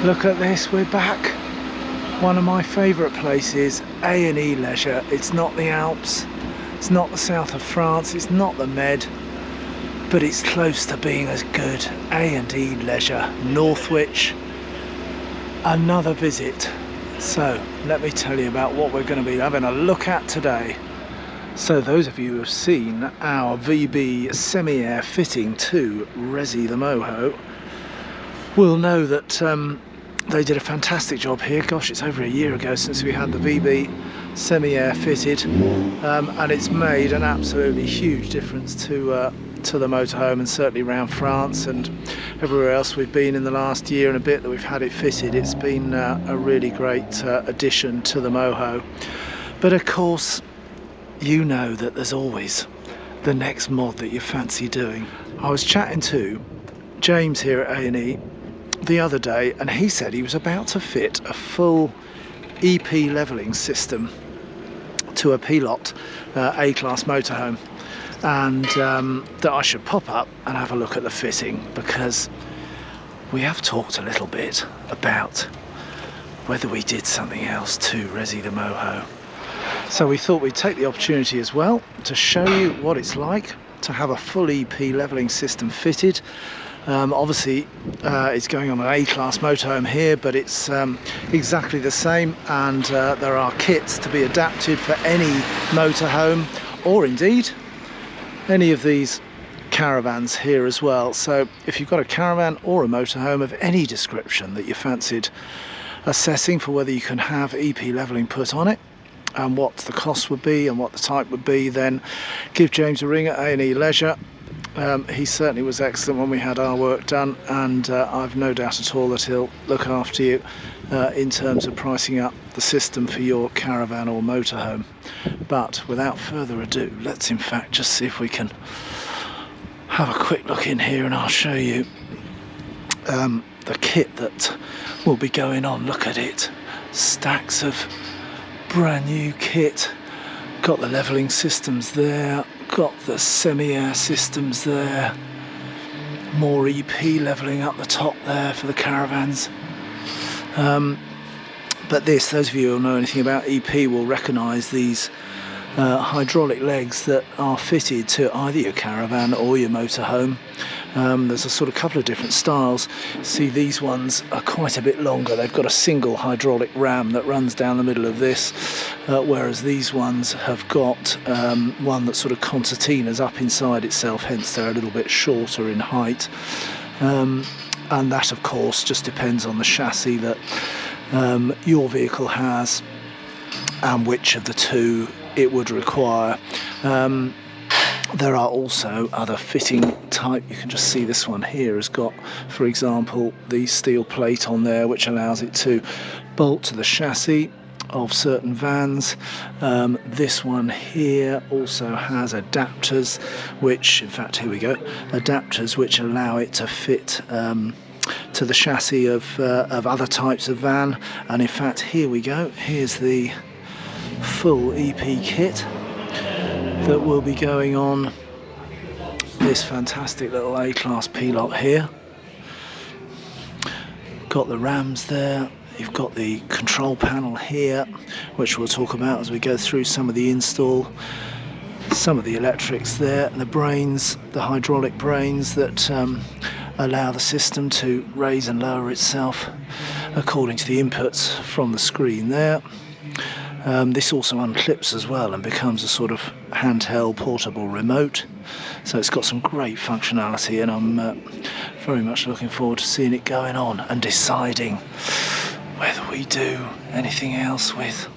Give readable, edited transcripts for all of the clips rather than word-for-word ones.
Look at this, we're back. One of my favourite places, A&E Leisure. It's not the Alps, it's not the south of France, it's not the Med, but it's close to being as good. A&E Leisure, Northwich. Another visit. So let me tell you about what we're going to be having a look at today. So those of you who have seen our VB semi-air fitting to Resi the Moho will know that they did a fantastic job here. Gosh, it's over a year ago since we had the VB semi-air fitted, and it's made an absolutely huge difference to the motorhome, and certainly around France and everywhere else we've been in the last year and a bit that we've had it fitted. It's been a really great addition to the moho. But of course, you know that there's always the next mod that you fancy doing. I was chatting to James here at A&E the other day, and he said he was about to fit a full EP levelling system to a P-Lot A Class motorhome, and that I should pop up and have a look at the fitting, because we have talked a little bit about whether we did something else to Resi the Moho. So we thought we'd take the opportunity as well to show you what it's like to have a full EP levelling system fitted. Obviously it's going on an A-Class motorhome here, but it's exactly the same, and there are kits to be adapted for any motorhome, or indeed any of these caravans here as well. So if you've got a caravan or a motorhome of any description that you fancied assessing for whether you can have EP levelling put on it, and what the cost would be and what the type would be, then give James a ring at A&E Leisure. He certainly was excellent when we had our work done, and I've no doubt at all that he'll look after you in terms of pricing up the system for your caravan or motorhome. But without further ado, let's in fact just see if we can have a quick look in here, and I'll show you the kit that will be going on. Look at it, stacks of brand new kit. Got the levelling systems there, got the semi-air systems there, more EP levelling up the top there for the caravans. But this, those of you who know anything about EP will recognise these hydraulic legs that are fitted to either your caravan or your motorhome. There's a sort of couple of different styles. See, these ones are quite a bit longer. They've got a single hydraulic ram that runs down the middle of this, whereas these ones have got one that sort of concertinas up inside itself, hence they're a little bit shorter in height. And that of course just depends on the chassis that your vehicle has and which of the two it would require. There are also other fitting type. You can just see this one here has got, for example, the steel plate on there which allows it to bolt to the chassis of certain vans. This one here also has adapters, which, in fact, here we go, adapters which allow it to fit to the chassis of other types of van. And in fact, here we go, here's the full EP kit that will be going on this fantastic little A-Class P-Lot here. Got the rams there, you've got the control panel here, which we'll talk about as we go through some of the install, some of the electrics there, the brains, the hydraulic brains that allow the system to raise and lower itself according to the inputs from the screen there. This also unclips as well and becomes a sort of handheld portable remote, so it's got some great functionality, and I'm very much looking forward to seeing it going on and deciding whether we do anything else with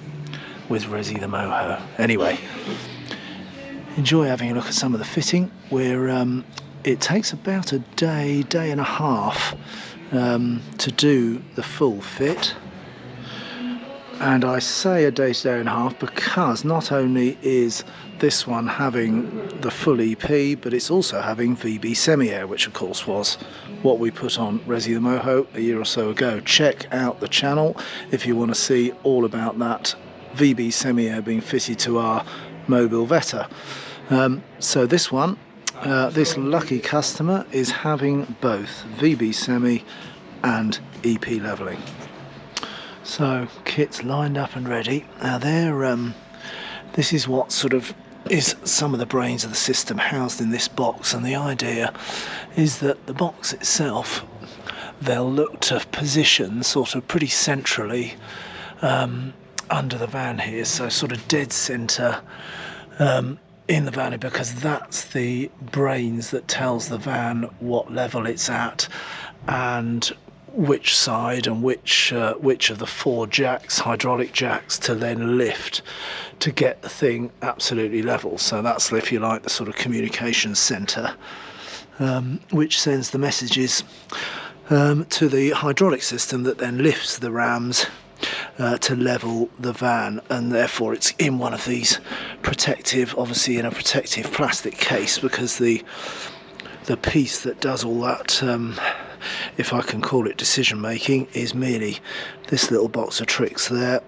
Resi the Moho. Anyway, enjoy having a look at some of the fitting. It takes about a day and a half to do the full fit. And I say a day and a half because not only is this one having the full EP, but it's also having VB semi-air, which of course was what we put on Resi the Moho a year or so ago. Check out the channel if you want to see all about that VB semi-air being fitted to our Mobilvetta. So this one, this lucky customer is having both VB semi and EP levelling. So kit's lined up and ready. Now this is what sort of is some of the brains of the system housed in this box, and the idea is that the box itself, they'll look to position sort of pretty centrally under the van here, so sort of dead centre in the van, because that's the brains that tells the van what level it's at and which side and which of the 4 jacks, hydraulic jacks, to then lift to get the thing absolutely level. So that's, if you like, the sort of communication centre, which sends the messages to the hydraulic system that then lifts the rams to level the van, and therefore it's in one of these protective, obviously in a protective plastic case, because the piece that does all that, if I can call it decision making, is merely this little box of tricks there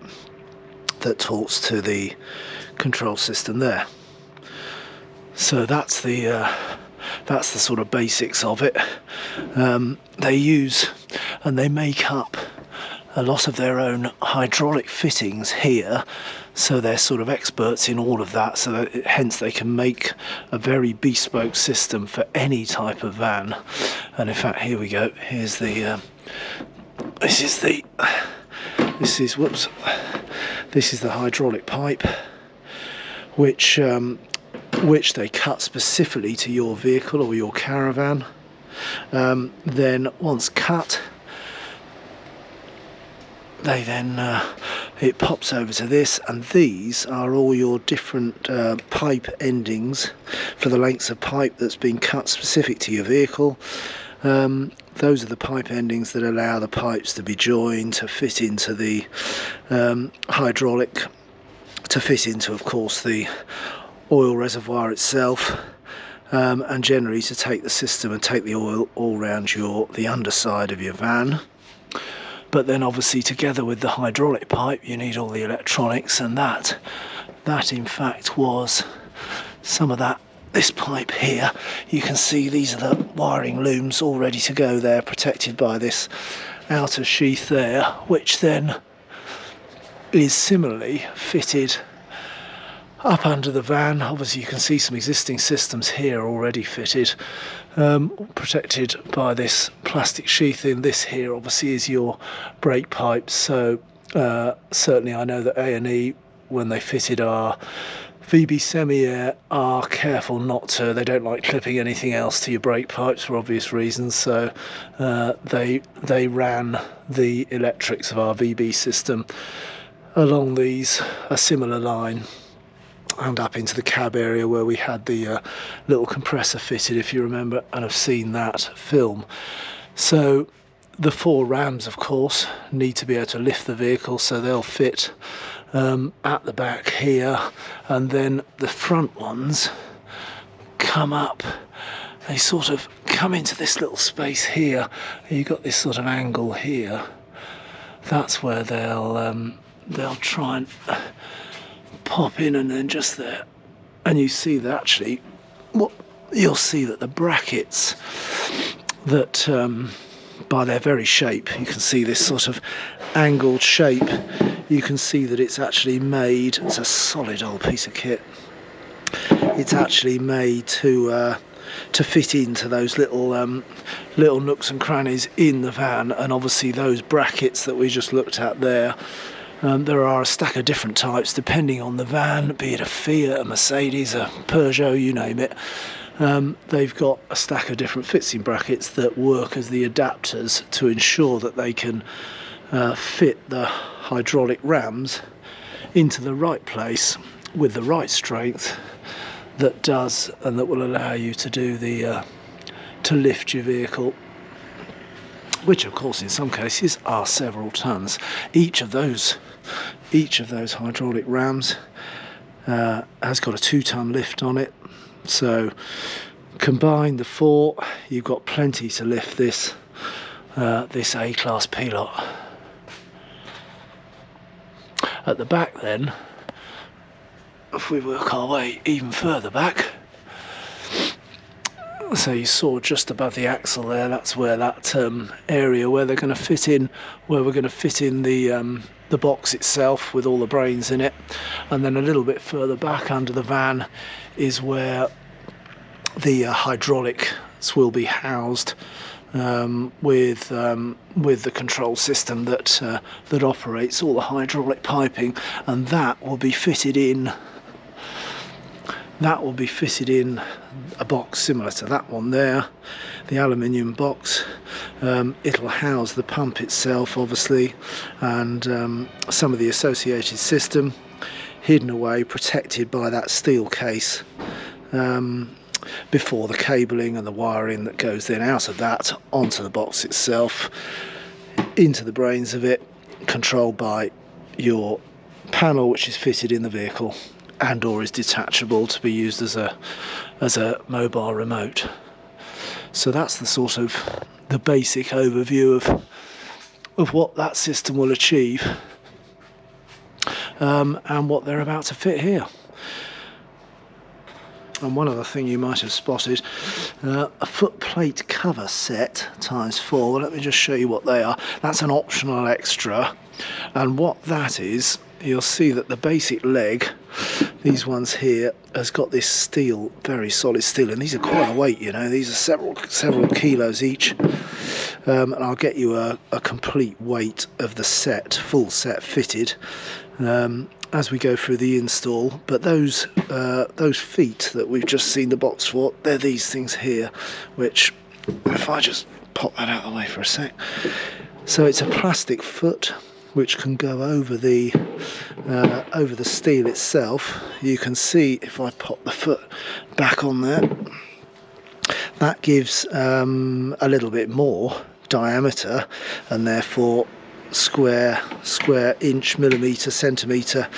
that talks to the control system there. So that's the sort of basics of it. They use and they make up a lot of their own hydraulic fittings here, so they're sort of experts in all of that, so that hence they can make a very bespoke system for any type of van. And in fact, here we go, here's the this is the hydraulic pipe, which they cut specifically to your vehicle or your caravan. Then once cut, they then it pops over to this, and these are all your different pipe endings for the lengths of pipe that's been cut specific to your vehicle. Those are the pipe endings that allow the pipes to be joined to fit into the hydraulic, to fit into, of course, the oil reservoir itself, and generally to take the system and take the oil all round the underside of your van. But then obviously together with the hydraulic pipe you need all the electronics, and that in fact was some of that. This pipe here, you can see these are the wiring looms all ready to go there, protected by this outer sheath there, which then is similarly fitted up under the van. Obviously you can see some existing systems here already fitted, protected by this plastic sheathing. This here obviously is your brake pipes, so certainly I know that A&E, when they fitted our VB Semi-Air, are careful not to, they don't like clipping anything else to your brake pipes for obvious reasons, so they ran the electrics of our VB system along a similar line and up into the cab area where we had the little compressor fitted, if you remember and have seen that film. So the 4 rams, of course, need to be able to lift the vehicle, so they'll fit at the back here, and then the front ones come up, they sort of come into this little space here. You've got this sort of angle here, that's where they'll try and pop in, and then just there, and you see that actually what you'll see that the brackets that by their very shape, you can see this sort of angled shape, you can see that it's actually made, it's a solid old piece of kit, it's actually made to fit into those little nooks and crannies in the van. And obviously those brackets that we just looked at there, there are a stack of different types depending on the van, be it a Fiat, a Mercedes, a Peugeot, you name it. They've got a stack of different fixing brackets that work as the adapters to ensure that they can fit the hydraulic rams into the right place with the right strength that does, and that will allow you to do to lift your vehicle, which of course in some cases are several tons. Each of those hydraulic rams has got a 2-ton lift on it, so combine the 4, you've got plenty to lift this A Class P-Lot. At the back then, if we work our way even further back, So you saw just above the axle there, that's where that area where they're going to fit in, where we're going to fit in the box itself with all the brains in it. And then a little bit further back under the van is where the hydraulics will be housed, with the control system that that operates all the hydraulic piping, and that will be fitted in. That will be fitted in a box similar to that one there, the aluminium box. It'll house the pump itself, obviously, and some of the associated system, hidden away, protected by that steel case, before the cabling and the wiring that goes then out of that onto the box itself, into the brains of it, controlled by your panel, which is fitted in the vehicle and or is detachable to be used as a mobile remote. So that's the sort of the basic overview of what that system will achieve, and what they're about to fit here. And one other thing you might have spotted, a foot plate cover set ×4. Well, let me just show you what they are. That's an optional extra, and what that is, you'll see that the basic leg, these ones here, has got this steel, very solid steel, and these are quite a weight, you know, these are several kilos each. And I'll get you a complete weight of the set, full set fitted, as we go through the install. But those feet that we've just seen the box for, they're these things here, which, if I just pop that out of the way for a sec. So it's a plastic foot which can go over the steel itself. You can see, if I pop the foot back on there, that gives a little bit more diameter, and therefore square inch, millimetre, centimetre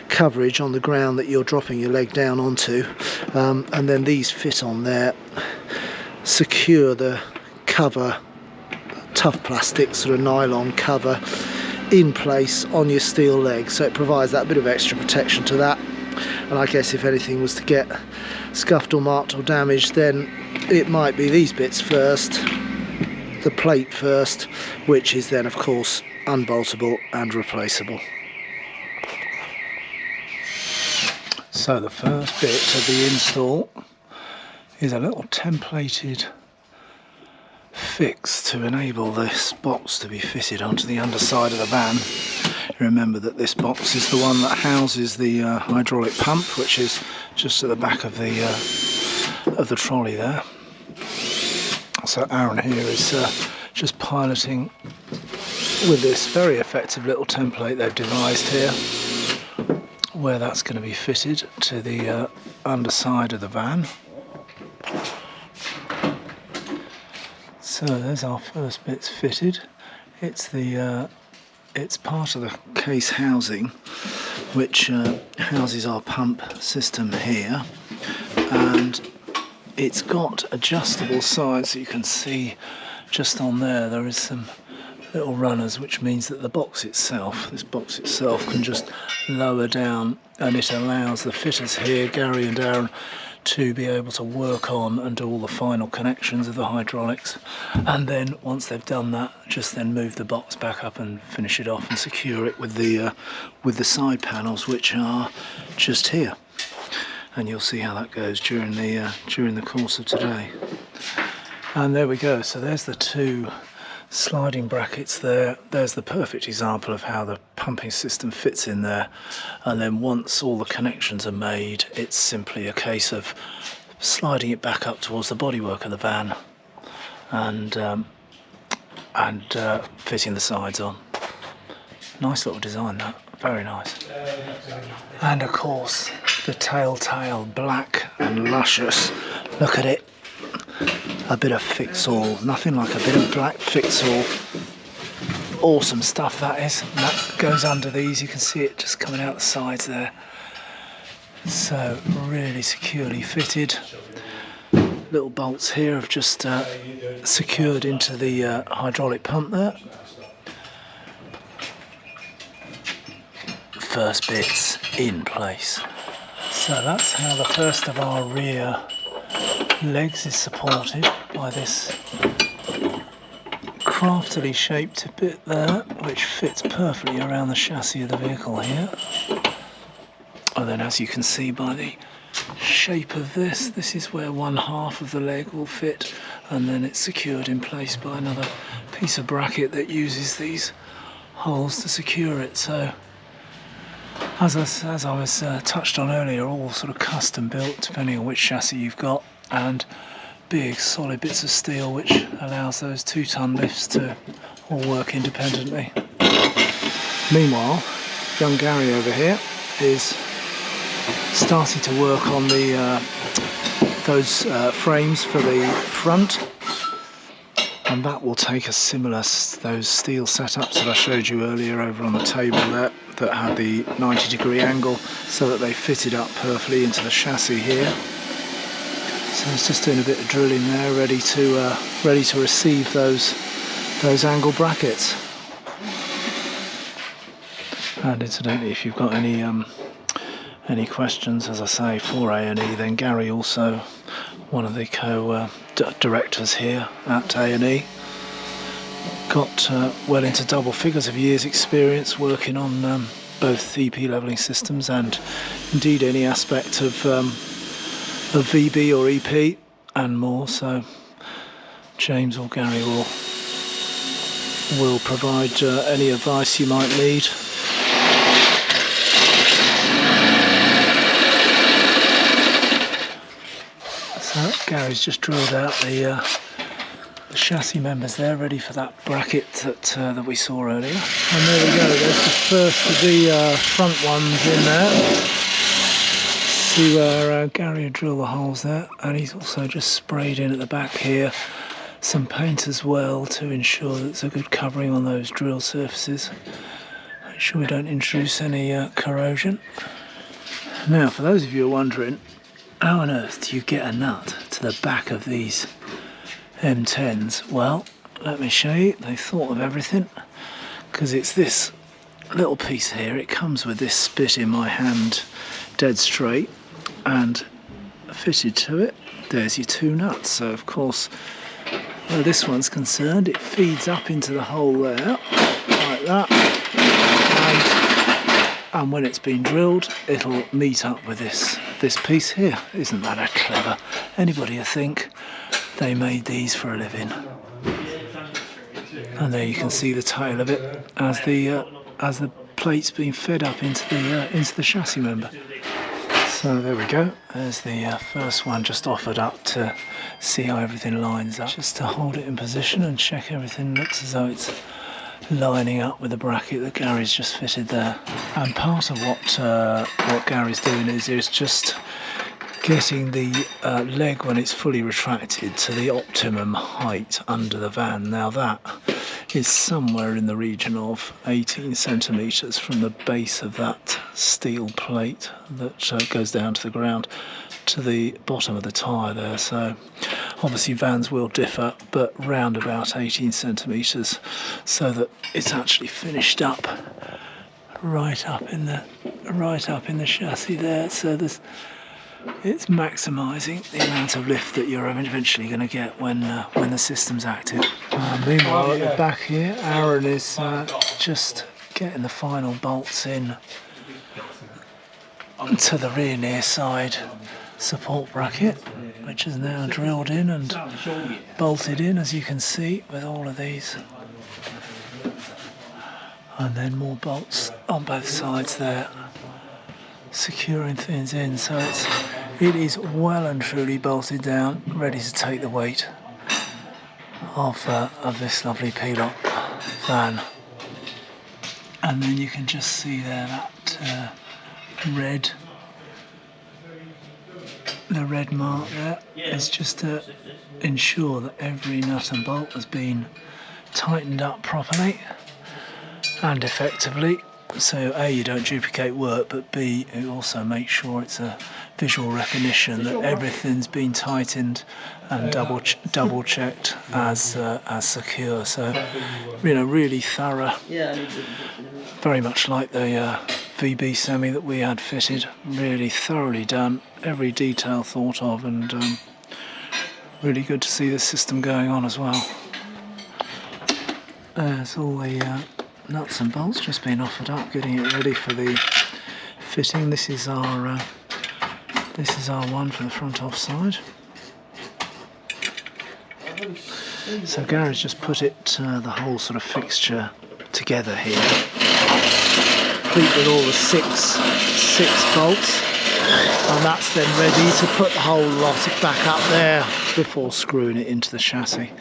coverage on the ground that you're dropping your leg down onto. And then these fit on there, secure the cover, tough plastic sort of nylon cover, in place on your steel leg, so it provides that bit of extra protection to that. And I guess if anything was to get scuffed or marked or damaged, then it might be these bits first, the plate first, which is then of course unboltable and replaceable. So the first bit of the install is a little templated fix to enable this box to be fitted onto the underside of the van. Remember that this box is the one that houses the hydraulic pump, which is just at the back of the trolley there. So Aaron here is just piloting with this very effective little template they've devised here, where that's going to be fitted to the underside of the van. So there's our first bits fitted. It's part of the case housing, which houses our pump system here, and it's got adjustable sides. So you can see just on there is some little runners, which means that the box itself, this box itself, can just lower down, and it allows the fitters here, Gary and Aaron, to be able to work on and do all the final connections of the hydraulics. And then once they've done that, just then move the box back up and finish it off and secure it with the side panels, which are just here. And you'll see how that goes during the course of today. And there we go. So there's the two sliding brackets there. There's the perfect example of how the pumping system fits in there. And then once all the connections are made, it's simply a case of sliding it back up towards the bodywork of the van and fitting the sides on. Nice little design, that. Very nice. And of course the telltale black and luscious. Look at it. A bit of fix-all, nothing like a bit of black fix-all. Awesome stuff that is. And that goes under these, you can see it just coming out the sides there. So really securely fitted. Little bolts here have just secured into the hydraulic pump there. First bits in place. So that's how the first of our rear legs is supported by this craftily shaped bit there, which fits perfectly around the chassis of the vehicle here. And then, as you can see by the shape of this, this is where one half of the leg will fit, and then it's secured in place by another piece of bracket that uses these holes to secure it. So as I was touched on earlier, all sort of custom built depending on which chassis you've got, and big solid bits of steel which allows those 2-ton lifts to all work independently. Meanwhile, young Gary over here is starting to work on those frames for the front, and that will take us similar those steel setups that I showed you earlier over on the table there that had the 90-degree angle, so that they fitted up perfectly into the chassis here. So it's just doing a bit of drilling there, ready to receive those angle brackets. And incidentally, if you've got any questions, as I say, for A&E, then Gary, also one of the co-directors here at A&E, got well into double figures of years experience working on both EP levelling systems and indeed any aspect of VB or EP and more. So James or Gary will provide any advice you might need. So Gary's just drilled out the chassis members there, ready for that bracket that we saw earlier. And there we go, there's the first of the front ones in there. See where Gary had drilled the holes there, and he's also just sprayed in at the back here some paint as well to ensure that there's a good covering on those drill surfaces. Make sure we don't introduce any corrosion. Now, for those of you who are wondering, how on earth do you get a nut to the back of these M10s? Well, let me show you. They've thought of everything, because it's this little piece here. It comes with this spit in my hand, dead straight, and fitted to it there's your 2 nuts. So of course, where this one's concerned, it feeds up into the hole there like that, and when it's been drilled, it'll meet up with this piece here. Isn't that clever? Anybody would think they made these for a living. And there you can see the tail of it as the plate's being fed up into the chassis member. So there we go. There's the first one just offered up to see how everything lines up. Just to hold it in position and check everything looks as though it's lining up with the bracket that Gary's just fitted there. And part of what Gary's doing is just getting the leg, when it's fully retracted, to the optimum height under the van. Now that is somewhere in the region of 18 centimetres from the base of that steel plate that goes down to the ground to the bottom of the tyre there. So obviously vans will differ, but round about 18 centimetres, so that it's actually finished up right up in the chassis there. So it's maximising the amount of lift that you're eventually going to get when the system's active. Meanwhile, at the back here, Aaron is just getting the final bolts in to the rear near side support bracket, which is now drilled in and bolted in, as you can see, with all of these. And then more bolts on both sides there, securing things in. So it is well and truly bolted down, ready to take the weight of this lovely P-lock van. And then you can just see there that the red mark there is just to ensure that every nut and bolt has been tightened up properly and effectively. So A, you don't duplicate work, but B, it also makes sure it's a visual recognition that everything's been tightened and double checked as secure. So, really thorough, very much like the VB semi that we had fitted. Really thoroughly done, every detail thought of, and Really good to see this system going on as well. There's all the nuts and bolts just being offered up, getting it ready for the fitting. This is our one for the front offside. So Gary's just put it the whole sort of fixture together here, complete with all the six bolts, and that's then ready to put the whole lot back up there before screwing it into the chassis.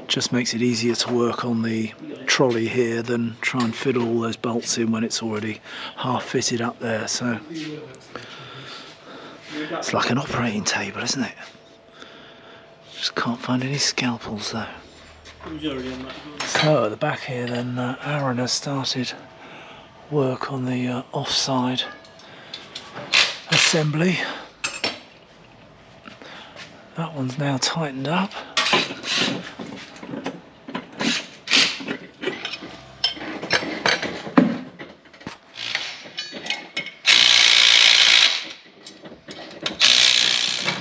Just makes it easier to work on the trolley here than try and fiddle all those bolts in when it's already half fitted up there. So it's like an operating table, isn't it? Just can't find any scalpels though. So at the back here then Aaron has started work on the offside assembly. That one's now tightened up.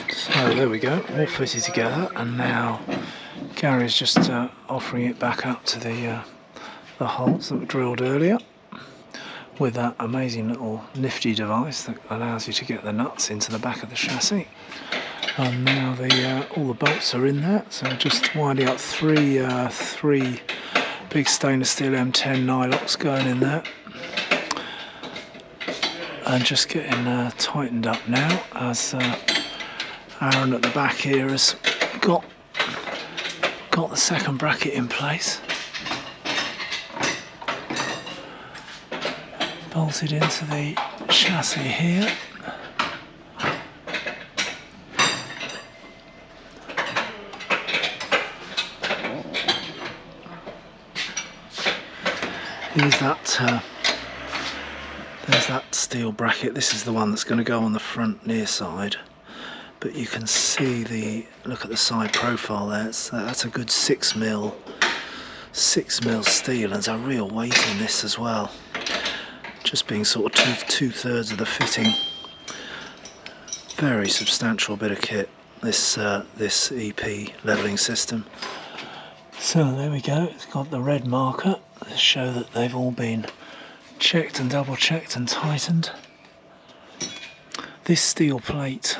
So there we go, all fitted together, and now Gary's just offering it back up to the holes that were drilled earlier with that amazing little nifty device that allows you to get the nuts into the back of the chassis. And now all the bolts are in there, so just winding up three big stainless steel M10 nylocks going in there, and just getting tightened up now as Aaron at the back here has got the second bracket in place, bolted into the chassis here. There's that steel bracket. This is the one that's going to go on the front near side. But you can see look at the side profile there. That's a good 6mm steel, and there's a real weight in this as well. Just being sort of two-thirds of the fitting. Very substantial bit of kit, this EP levelling system. So there we go, it's got the red marker to show that they've all been checked and double checked and tightened. This steel plate,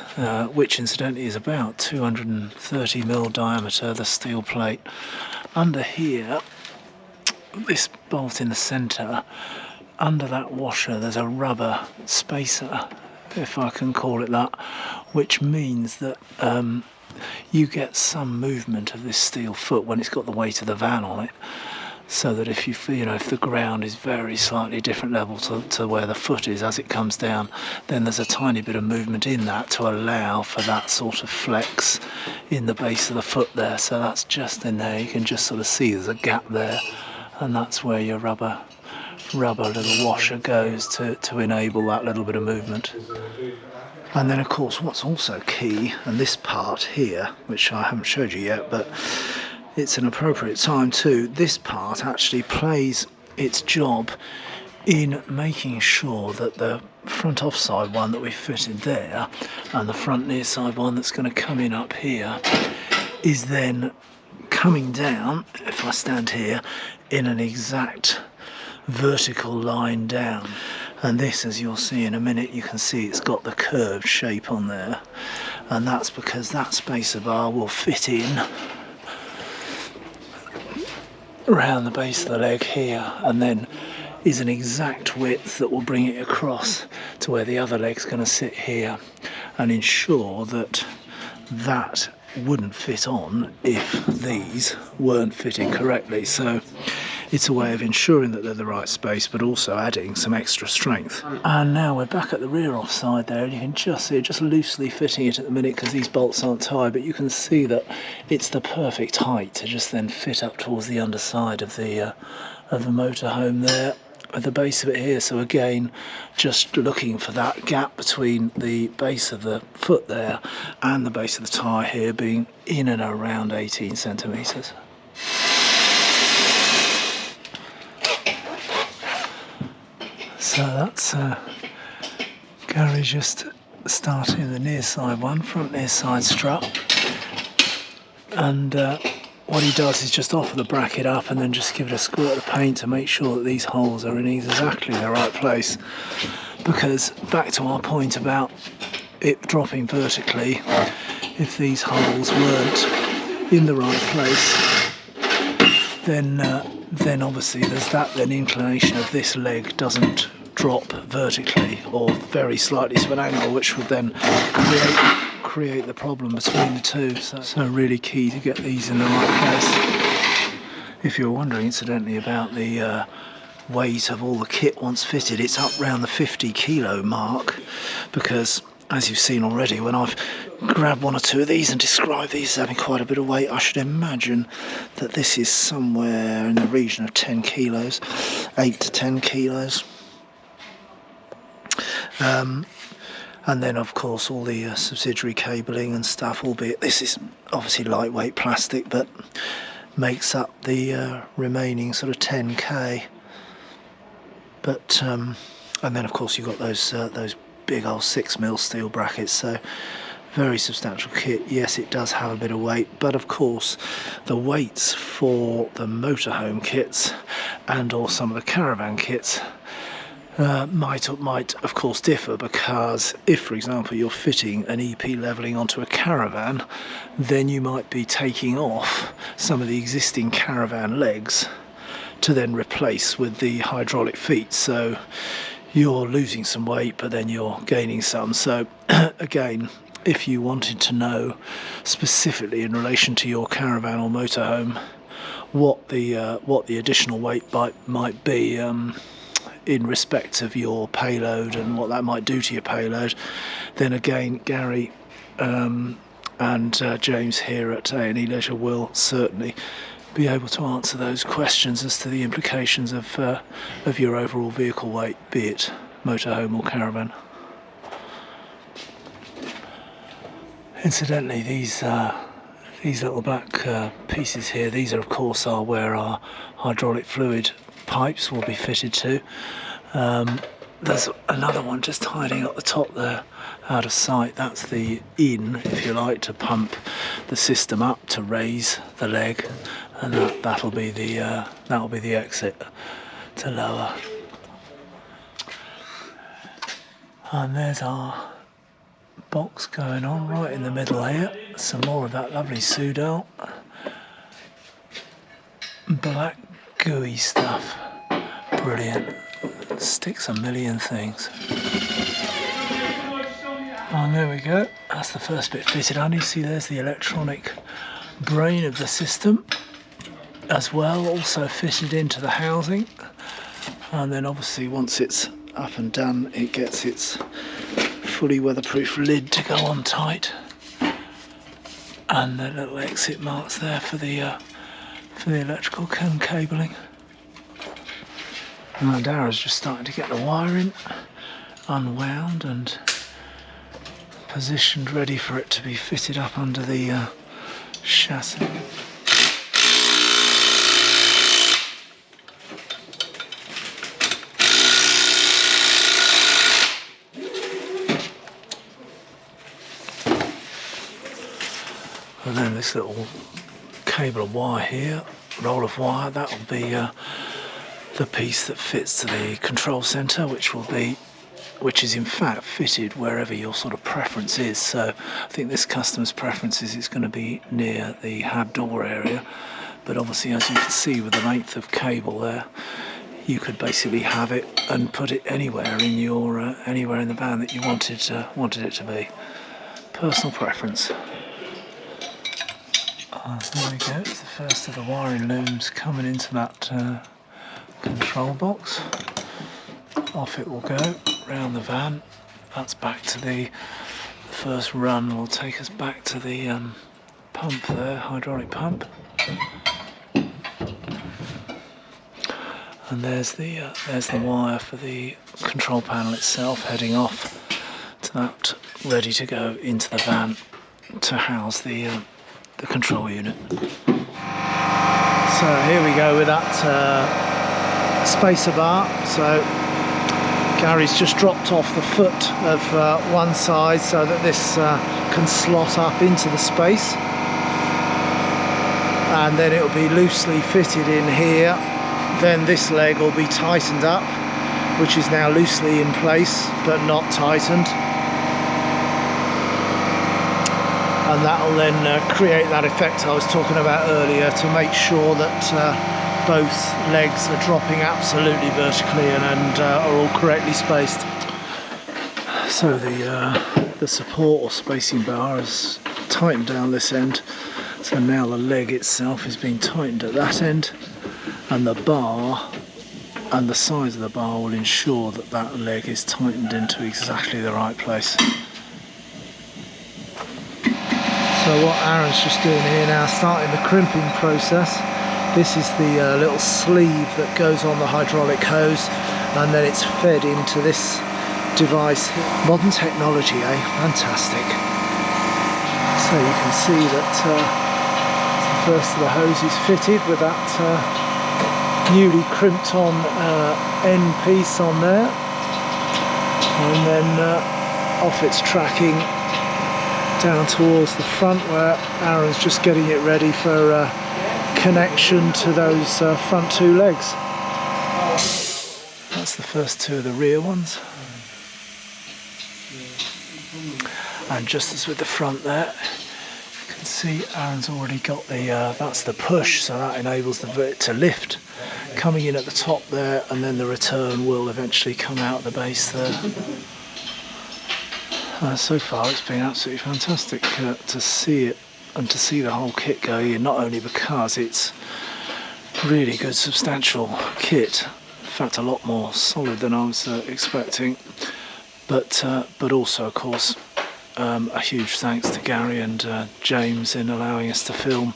which incidentally is about 230mm diameter, the steel plate, under here, this bolt in the centre, under that washer there's a rubber spacer, if I can call it that, which means that you get some movement of this steel foot when it's got the weight of the van on it, so that if if the ground is very slightly different level to where the foot is as it comes down, then there's a tiny bit of movement in that to allow for that sort of flex in the base of the foot there. So that's just in there, you can just sort of see there's a gap there, and that's where your rubber little washer goes to enable that little bit of movement. And then of course what's also key, and this part here, which I haven't showed you yet, but it's an appropriate time too, this part actually plays its job in making sure that the front offside one that we fitted there and the front near side one that's going to come in up here is then coming down, if I stand here, in an exact vertical line down. And this, as you'll see in a minute, you can see it's got the curved shape on there, and that's because that spacer bar will fit in around the base of the leg here, and then is an exact width that will bring it across to where the other leg's going to sit here, and ensure that that wouldn't fit on if these weren't fitting correctly. So it's a way of ensuring that they're the right space, but also adding some extra strength. And now we're back at the rear offside there, and you can just see it just loosely fitting it at the minute because these bolts aren't tied, but you can see that it's the perfect height to just then fit up towards the underside of the motorhome there at the base of it here. So again, just looking for that gap between the base of the foot there and the base of the tyre here being in and around 18 centimetres. So that's Gary just starting the near side one, front near side strut, and what he does is just offer the bracket up and then just give it a squirt of paint to make sure that these holes are in exactly the right place. Because back to our point about it dropping vertically, if these holes weren't in the right place, then obviously there's that inclination of this leg doesn't drop vertically or very slightly to an angle, which would then create the problem between the two. So really key to get these in the right place. If you're wondering incidentally about the weight of all the kit once fitted, it's up around the 50 kilo mark, because as you've seen already, when I've grabbed one or two of these and described these as having quite a bit of weight, I should imagine that this is somewhere in the region of 10 kilos, 8 to 10 kilos. And then of course all the subsidiary cabling and stuff, albeit this is obviously lightweight plastic, but makes up the remaining sort of 10k. But and then of course you've got those big old 6mm steel brackets, so very substantial kit. Yes, it does have a bit of weight, but of course the weights for the motorhome kits and or some of the caravan kits might of course differ, because if for example you're fitting an EP levelling onto a caravan, then you might be taking off some of the existing caravan legs to then replace with the hydraulic feet, so you're losing some weight but then you're gaining some. So again, if you wanted to know specifically in relation to your caravan or motorhome what the additional weight might be in respect of your payload and what that might do to your payload, then again Gary and James here at A&E Leisure will certainly be able to answer those questions as to the implications of your overall vehicle weight, be it motorhome or caravan. Incidentally, these little black pieces here, these are of course where our hydraulic fluid pipes will be fitted to. There's another one just hiding at the top there, out of sight. That's the in, if you like, to pump the system up to raise the leg, and that'll be the exit to lower. And there's our box going on right in the middle here. Some more of that lovely Sudal, black gooey stuff, brilliant. Sticks a million things. And there we go, that's the first bit fitted on. You see there's the electronic brain of the system as well, also fitted into the housing. And then obviously once it's up and done, it gets its fully weatherproof lid to go on tight, and the little exit marks there for the electrical cabling. And Dara's just starting to get the wiring unwound and positioned, ready for it to be fitted up under the chassis. And then this little cable of wire here, roll of wire, that will be the piece that fits to the control centre, which is in fact fitted wherever your sort of preference is. So I think this customer's preference is it's going to be near the hab door area, but obviously as you can see with the length of cable there, you could basically have it and put it anywhere in your anywhere in the van that you wanted it to be. Personal preference. There we go, it's the first of the wiring looms coming into that control box. Off it will go round the van. That's back to the first run will take us back to the pump there, hydraulic pump. And there's the wire for the control panel itself, heading off to that, ready to go into the van to house the control unit. So here we go with that spacer bar. So Gary's just dropped off the foot of one side so that this can slot up into the space. and then it'll be loosely fitted in here. Then this leg will be tightened up, which is now loosely in place but not tightened, and that will then create that effect I was talking about earlier, to make sure that both legs are dropping absolutely vertically and are all correctly spaced. So the support or spacing bar is tightened down this end, so now the leg itself is being tightened at that end, and the bar and the size of the bar will ensure that that leg is tightened into exactly the right place. So what Aaron's just doing here now, starting the crimping process. This is the little sleeve that goes on the hydraulic hose, and then it's fed into this device. Modern technology, eh? Fantastic. So you can see that the first of the hoses fitted with that newly crimped on end piece on there, and then off it's tracking down towards the front, where Aaron's just getting it ready for connection to those front two legs. That's the first two of the rear ones, and just as with the front there, you can see Aaron's already got the that's the push, so that enables it to lift, coming in at the top there, and then the return will eventually come out the base there. So far it's been absolutely fantastic to see it, and to see the whole kit go in, not only because it's really good substantial kit, in fact a lot more solid than I was expecting, but also of course a huge thanks to Gary and James in allowing us to film,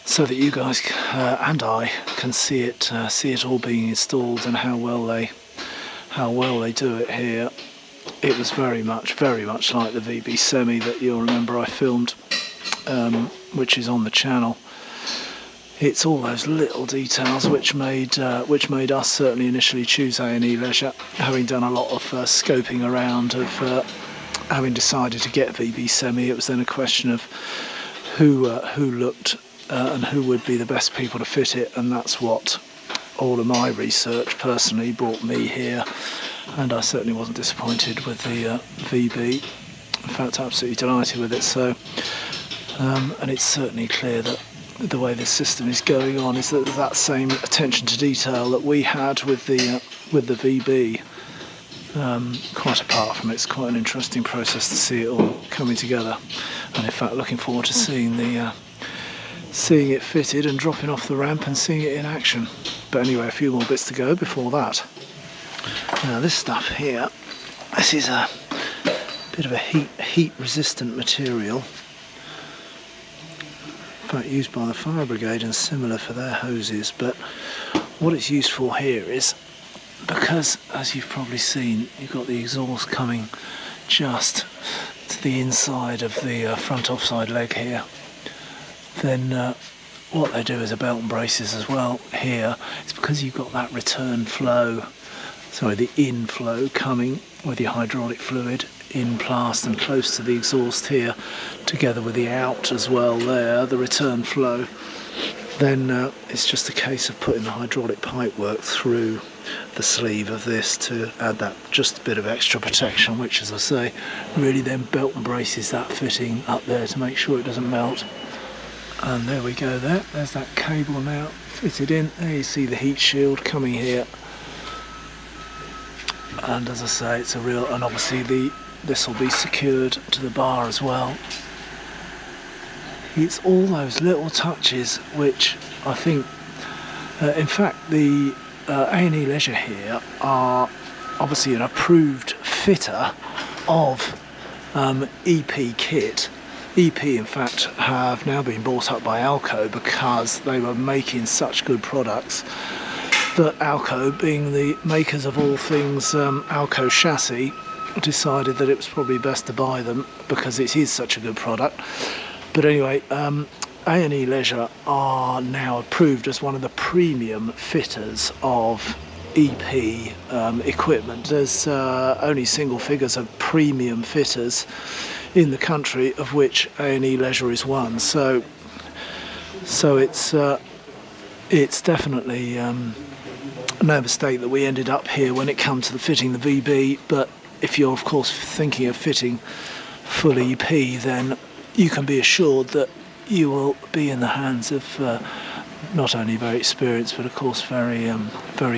so that you guys and I can see it all being installed, and how well they do it here. It was very much like the VB Semi that you'll remember I filmed, which is on the channel. It's all those little details which made us certainly initially choose A&E Leisure, having done a lot of scoping around of having decided to get VB Semi. It was then a question of who looked and who would be the best people to fit it, and that's what all of my research personally brought me here. And I certainly wasn't disappointed with the VB. In fact, absolutely delighted with it. So, and it's certainly clear that the way this system is going on is that same attention to detail that we had with the VB. Quite apart from it, it's quite an interesting process to see it all coming together. And in fact, looking forward to seeing it fitted and dropping off the ramp and seeing it in action. But anyway, a few more bits to go before that. Now this stuff here, this is a bit of a heat resistant material, in fact used by the fire brigade and similar for their hoses. But what it's used for here is, because as you've probably seen, you've got the exhaust coming just to the inside of the front offside leg here, then what they do is a belt and braces as well here. It's because you've got that return flow, sorry, the inflow coming with your hydraulic fluid in blast and close to the exhaust here, together with the out as well there, the return flow. Then it's just a case of putting the hydraulic pipe work through the sleeve of this to add that just a bit of extra protection, which, as I say, really then belt and braces that fitting up there to make sure it doesn't melt. And there we go there, there's that cable now fitted in. There you see the heat shield coming here. And as I say, it's a real, and obviously this will be secured to the bar as well. It's all those little touches which I think, in fact, the A&E Leisure here are obviously an approved fitter of EP kit. EP, in fact, have now been bought up by Alco because they were making such good products that Alco, being the makers of all things Alco chassis, decided that it was probably best to buy them because it is such a good product. But anyway, A&E Leisure are now approved as one of the premium fitters of EP equipment. There's only single figures of premium fitters in the country, of which A&E Leisure is one. So So it's definitely no mistake that we ended up here when it comes to the fitting the VB. But if you're of course thinking of fitting full EP, then you can be assured that you will be in the hands of not only very experienced but of course very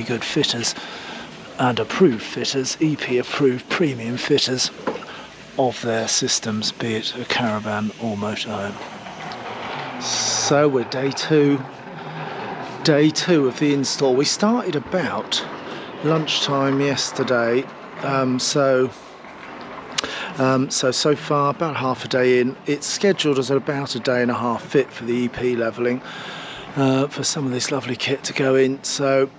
good fitters and approved fitters, EP approved premium fitters of their systems, be it a Caravan or motorhome. So we're day two of the install. We started about lunchtime yesterday, so far about half a day in. It's scheduled as about a day and a half fit for the EP levelling, for some of this lovely kit to go in, so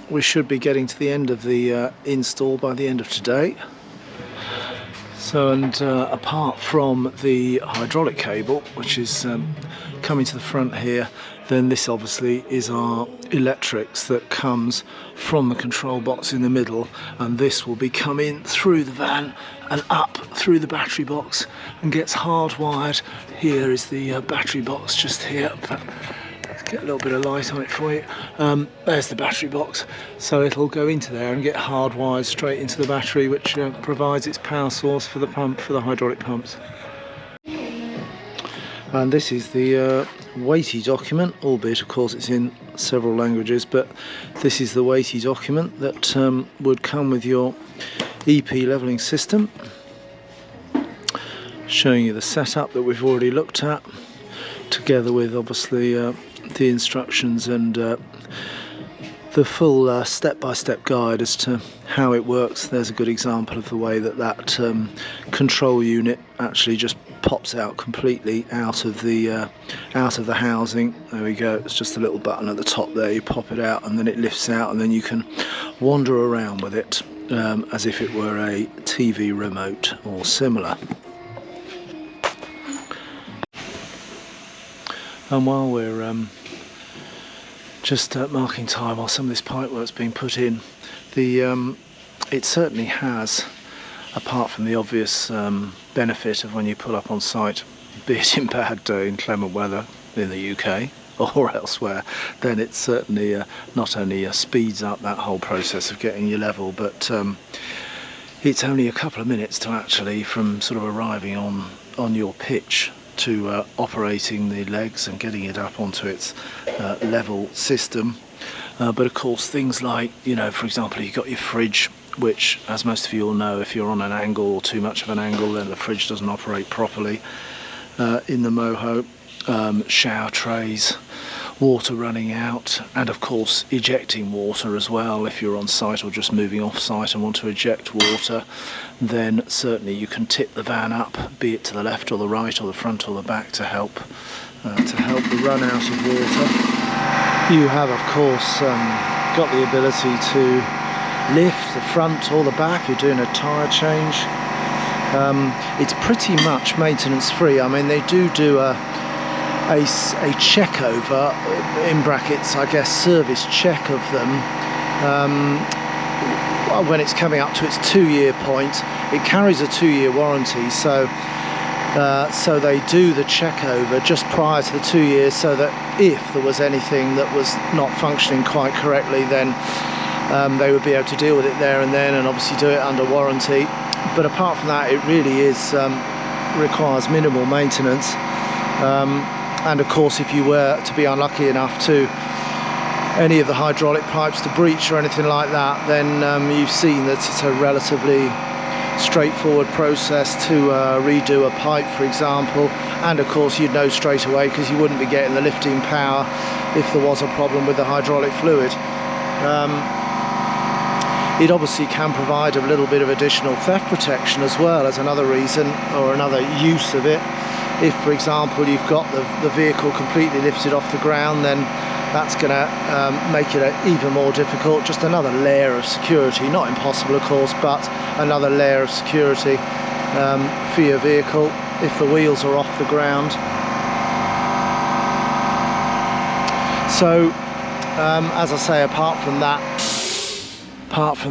we should be getting to the end of the install by the end of today. So, and apart from the hydraulic cable, which is coming to the front here, then this obviously is our electrics that comes from the control box in the middle, and this will be coming through the van and up through the battery box and gets hardwired. Here is the battery box just here. Let's get a little bit of light on it for you. There's the battery box, so it'll go into there and get hardwired straight into the battery, which provides its power source for the pump, for the hydraulic pumps. And this is the weighty document, albeit of course it's in several languages, but this is the weighty document that would come with your EP levelling system, showing you the setup that we've already looked at, together with obviously the instructions and the full step-by-step guide as to how it works. There's a good example of the way that control unit actually just pops out completely out of the housing. There we go. It's just a little button at the top there. You pop it out and then it lifts out, and then you can wander around with it as if it were a TV remote or similar. And while we're just marking time while some of this pipe work's being put in, it certainly has, apart from the obvious benefit of when you pull up on site, be it in bad inclement weather in the UK or elsewhere, then it certainly not only speeds up that whole process of getting you level, but it's only a couple of minutes to actually, from sort of arriving on your pitch to operating the legs and getting it up onto its level system. But of course things like, you know, for example, you've got your fridge, which, as most of you all know, if you're on an angle or too much of an angle, then the fridge doesn't operate properly in the moho. Shower trays, water running out, and of course ejecting water as well. If you're on site or just moving off site and want to eject water, then certainly you can tip the van up, be it to the left or the right or the front or the back, to help the run out of water. You have of course got the ability to lift the front or the back if you're doing a tyre change. It's pretty much maintenance free. I mean, they do a check over, in brackets I guess service check of them when it's coming up to its 2-year point. It carries a 2-year warranty, so they do the check over just prior to the 2 years, so that if there was anything that was not functioning quite correctly, then they would be able to deal with it there and then, and obviously do it under warranty. But apart from that, it really requires minimal maintenance. And of course, if you were to be unlucky enough to any of the hydraulic pipes to breach or anything like that, then you've seen that it's a relatively straightforward process to redo a pipe, for example. And of course you'd know straight away, because you wouldn't be getting the lifting power if there was a problem with the hydraulic fluid. It obviously can provide a little bit of additional theft protection as well, as another reason or another use of it. If, for example, you've got the vehicle completely lifted off the ground, then that's going to make it even more difficult. Just another layer of security, not impossible of course, but another layer of security for your vehicle if the wheels are off the ground. So as I say, apart from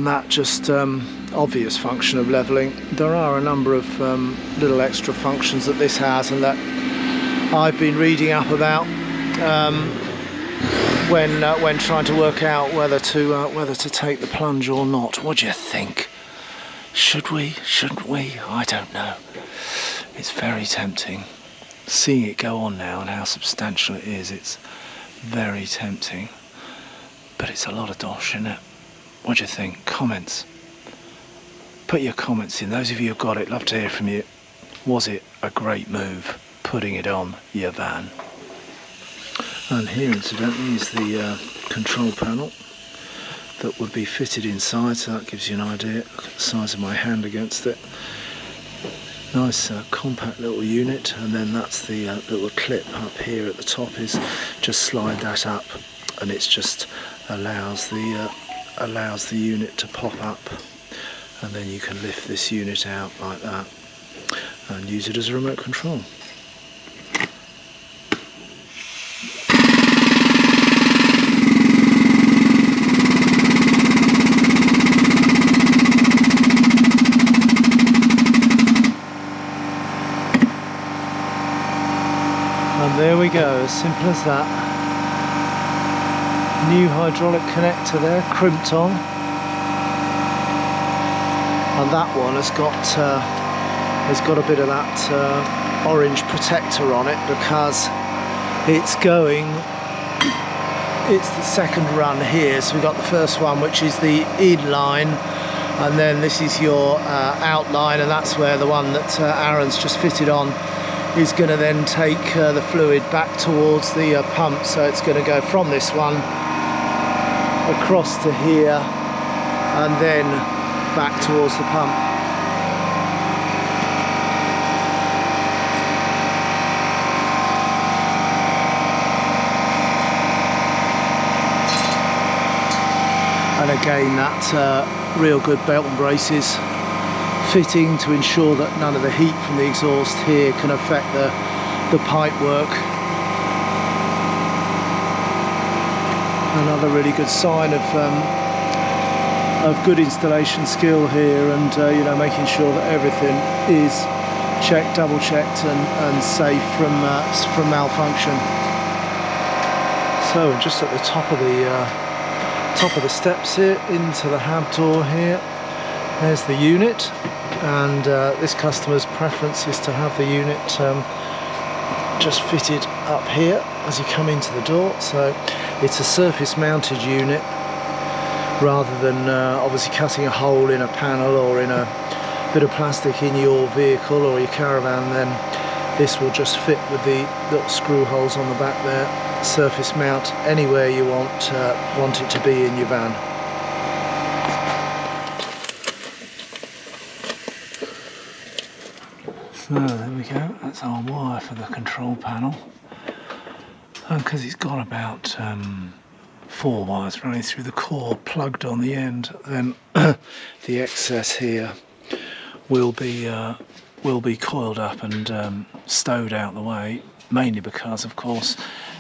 that just obvious function of levelling, there are a number of little extra functions that this has and that I've been reading up about when trying to work out whether to take the plunge or not. What do you think? Should we? Shouldn't we? I don't know. It's very tempting. Seeing it go on now and how substantial it is, it's very tempting. But it's a lot of dosh, isn't it? What do you think? Comments. Put your comments in. Those of you who've got it, love to hear from you. Was it a great move putting it on your van? And here incidentally is the control panel that would be fitted inside, so that gives you an idea. Look at the size of my hand against it. Nice compact little unit, and then that's the little clip up here at the top. Is just slide that up and it's just allows the unit to pop up, and then you can lift this unit out like that and use it as a remote control. And there we go, as simple as that. New hydraulic connector there, crimped on. And that one has got a bit of that orange protector on it, because it's the second run here. So we've got the first one, which is the in line, and then this is your outline, and that's where the one that Aaron's just fitted on is going to then take the fluid back towards the pump. So it's going to go from this one across to here and then back towards the pump. And again, that real good belt and braces fitting to ensure that none of the heat from the exhaust here can affect the pipe work. Another really good sign of good installation skill here, and you know, making sure that everything is checked, double checked, and safe from malfunction. So just at the top of the steps here into the hab door here, there's the unit, and this customer's preference is to have the unit just fitted up here as you come into the door. So it's a surface mounted unit, rather than obviously cutting a hole in a panel or in a bit of plastic in your vehicle or your Caravan. Then this will just fit with the little screw holes on the back there. Surface mount anywhere you want it to be in your van. So there we go, that's our wire for the control panel. And because it's got about 4 wires running through the core plugged on the end, then the excess here will be coiled up and stowed out the way, mainly because, of course,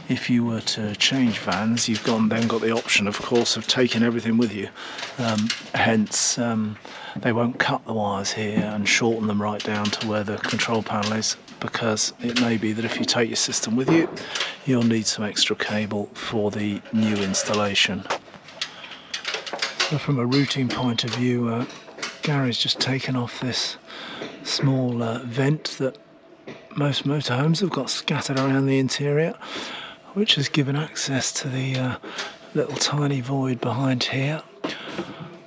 if you were to change vans, you've then got the option, of course, of taking everything with you. Hence, they won't cut the wires here and shorten them right down to where the control panel is, because it may be that if you take your system with you, you'll need some extra cable for the new installation. So from a routing point of view, Gary's just taken off this small vent that most motorhomes have got scattered around the interior, which has given access to the little tiny void behind here,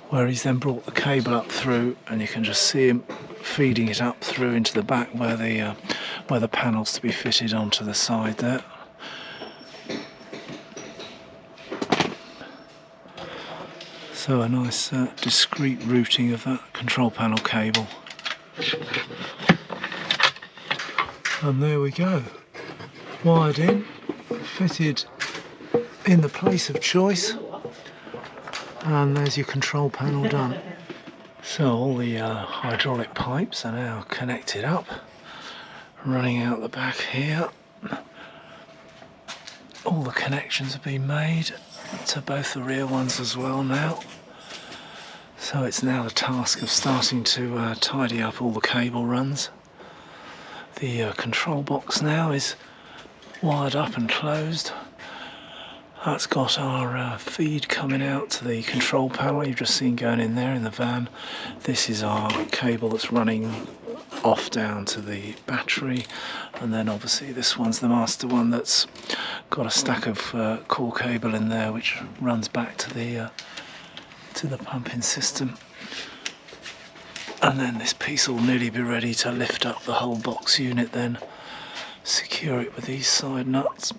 where he's then brought the cable up through, and you can just see him feeding it up through into the back where the panel's to be fitted onto the side there. So a nice discreet routing of that control panel cable. And there we go, wired in, fitted in the place of choice, and there's your control panel done. So all the hydraulic pipes are now connected up, running out the back here. All the connections have been made to both the rear ones as well now. So it's now the task of starting to tidy up all the cable runs. The control box now is wired up and closed. That's got our feed coming out to the control panel you've just seen going in there in the van. This is our cable that's running off down to the battery, and then obviously this one's the master one that's got a stack of core cable in there which runs back to the pumping system. And then this piece will nearly be ready to lift up the whole box unit, then secure it with these side nuts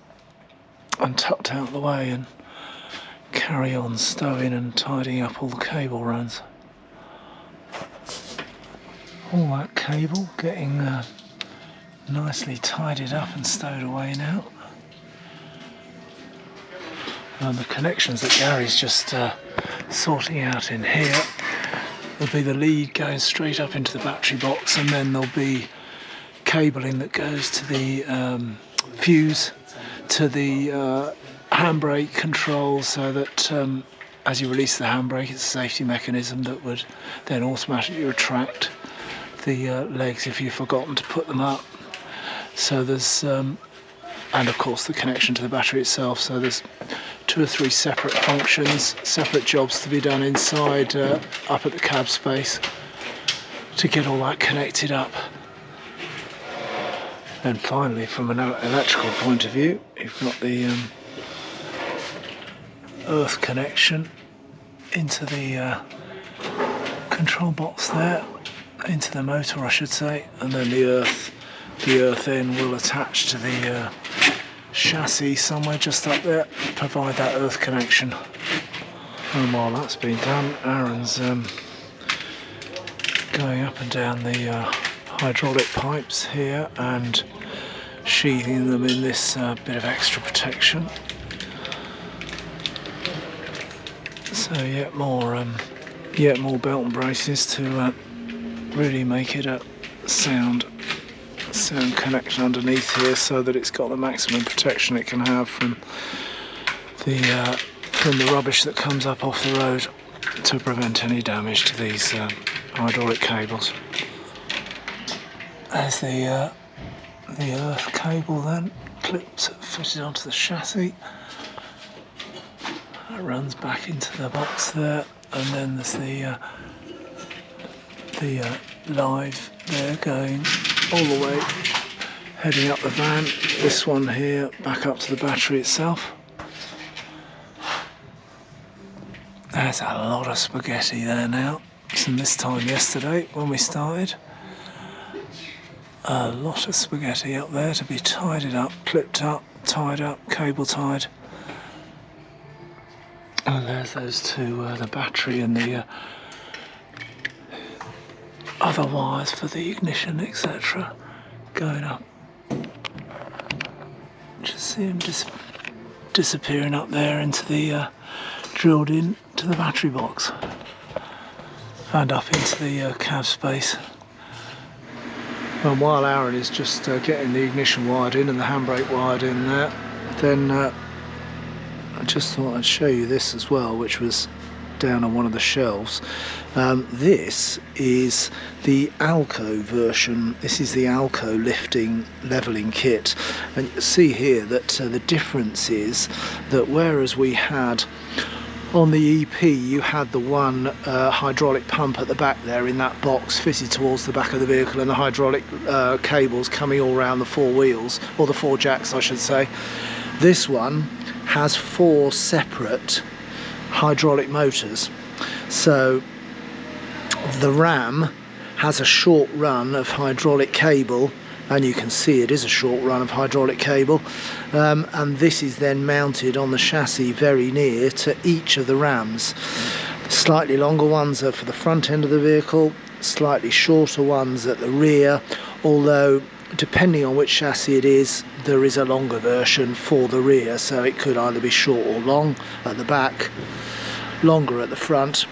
and tucked out the way and carry on stowing and tidying up all the cable runs. All that cable getting nicely tidied up and stowed away now. And the connections that Gary's just sorting out in here, there'll be the lead going straight up into the battery box, and then there'll be cabling that goes to the fuse to the handbrake control, so that as you release the handbrake, it's a safety mechanism that would then automatically retract the legs if you've forgotten to put them up. So there's and of course the connection to the battery itself, so there's 2 or 3 separate functions, separate jobs to be done inside up at the cab space to get all that connected up. And finally, from an electrical point of view, you've got the earth connection into the control box there, into the motor I should say, and then the earth end will attach to the chassis somewhere just up there, provide that earth connection. And while that's being done, Aaron's going up and down the hydraulic pipes here and sheathing them in this bit of extra protection. So yet more belt and braces to really make it a sound connection underneath here, so that it's got the maximum protection it can have from the rubbish that comes up off the road, to prevent any damage to these hydraulic cables. There's the earth cable then, clips fitted onto the chassis. That runs back into the box there, and then there's the live there going all the way, heading up the van. This one here back up to the battery itself. There's a lot of spaghetti there now, from this time yesterday when we started. A lot of spaghetti up there to be tidied up, clipped up, tied up, cable tied. And there's those two, the battery and the other wires for the ignition, etc. going up. Just see them disappearing up there into the drilled in to the battery box and up into the cab space. And while Aaron is just getting the ignition wired in and the handbrake wired in there, then I just thought I'd show you this as well, which was down on one of the shelves. This is the Alco version. This is the Alco lifting leveling kit, and you see here that the difference is that whereas we had on the EP, you had the one hydraulic pump at the back there in that box fitted towards the back of the vehicle, and the hydraulic cables coming all around the 4 wheels, or the 4 jacks I should say. This one has 4 separate hydraulic motors. So the ram has a short run of hydraulic cable, and you can see it is a short run of hydraulic cable, and this is then mounted on the chassis very near to each of the rams. Slightly longer ones are for the front end of the vehicle, slightly shorter ones at the rear, although depending on which chassis it is, there is a longer version for the rear, so it could either be short or long at the back, longer at the front,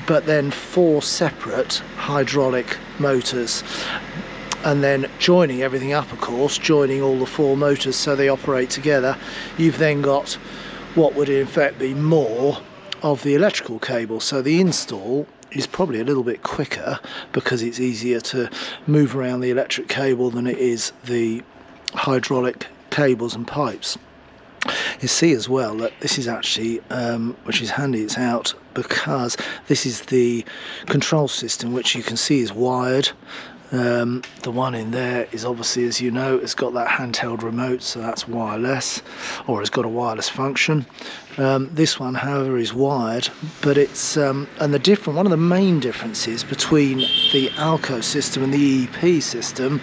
but then 4 separate hydraulic motors. And then joining everything up, of course, joining all the 4 motors so they operate together, you've then got what would in fact be more of the electrical cable. So the install is probably a little bit quicker because it's easier to move around the electric cable than it is the hydraulic cables and pipes. You see as well that this is actually, which is handy, it's out because this is the control system, which you can see is wired. The one in there is obviously, as you know, it's got that handheld remote, so that's wireless, or it's got a wireless function. This one, however, is wired, but it's and one of the main differences between the Alco system and the EP system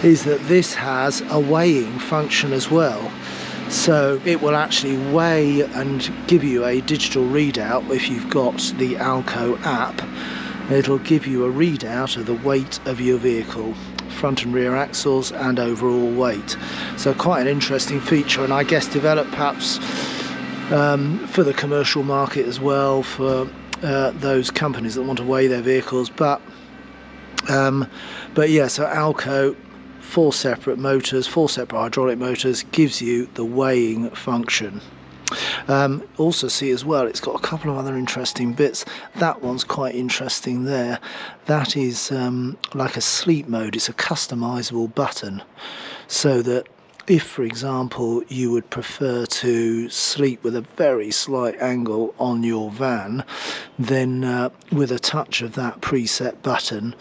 is that this has a weighing function as well. So it will actually weigh and give you a digital readout. If you've got the Alco app, it'll give you a readout of the weight of your vehicle, front and rear axles and overall weight. So quite an interesting feature, and I guess developed perhaps for the commercial market as well, for those companies that want to weigh their vehicles. But yeah, so Alco, 4 separate motors, 4 separate hydraulic motors, gives you the weighing function. Also see as well, it's got a couple of other interesting bits. That one's quite interesting there. That is like a sleep mode. It's a customizable button, so that if, for example, you would prefer to sleep with a very slight angle on your van, then with a touch of that preset button,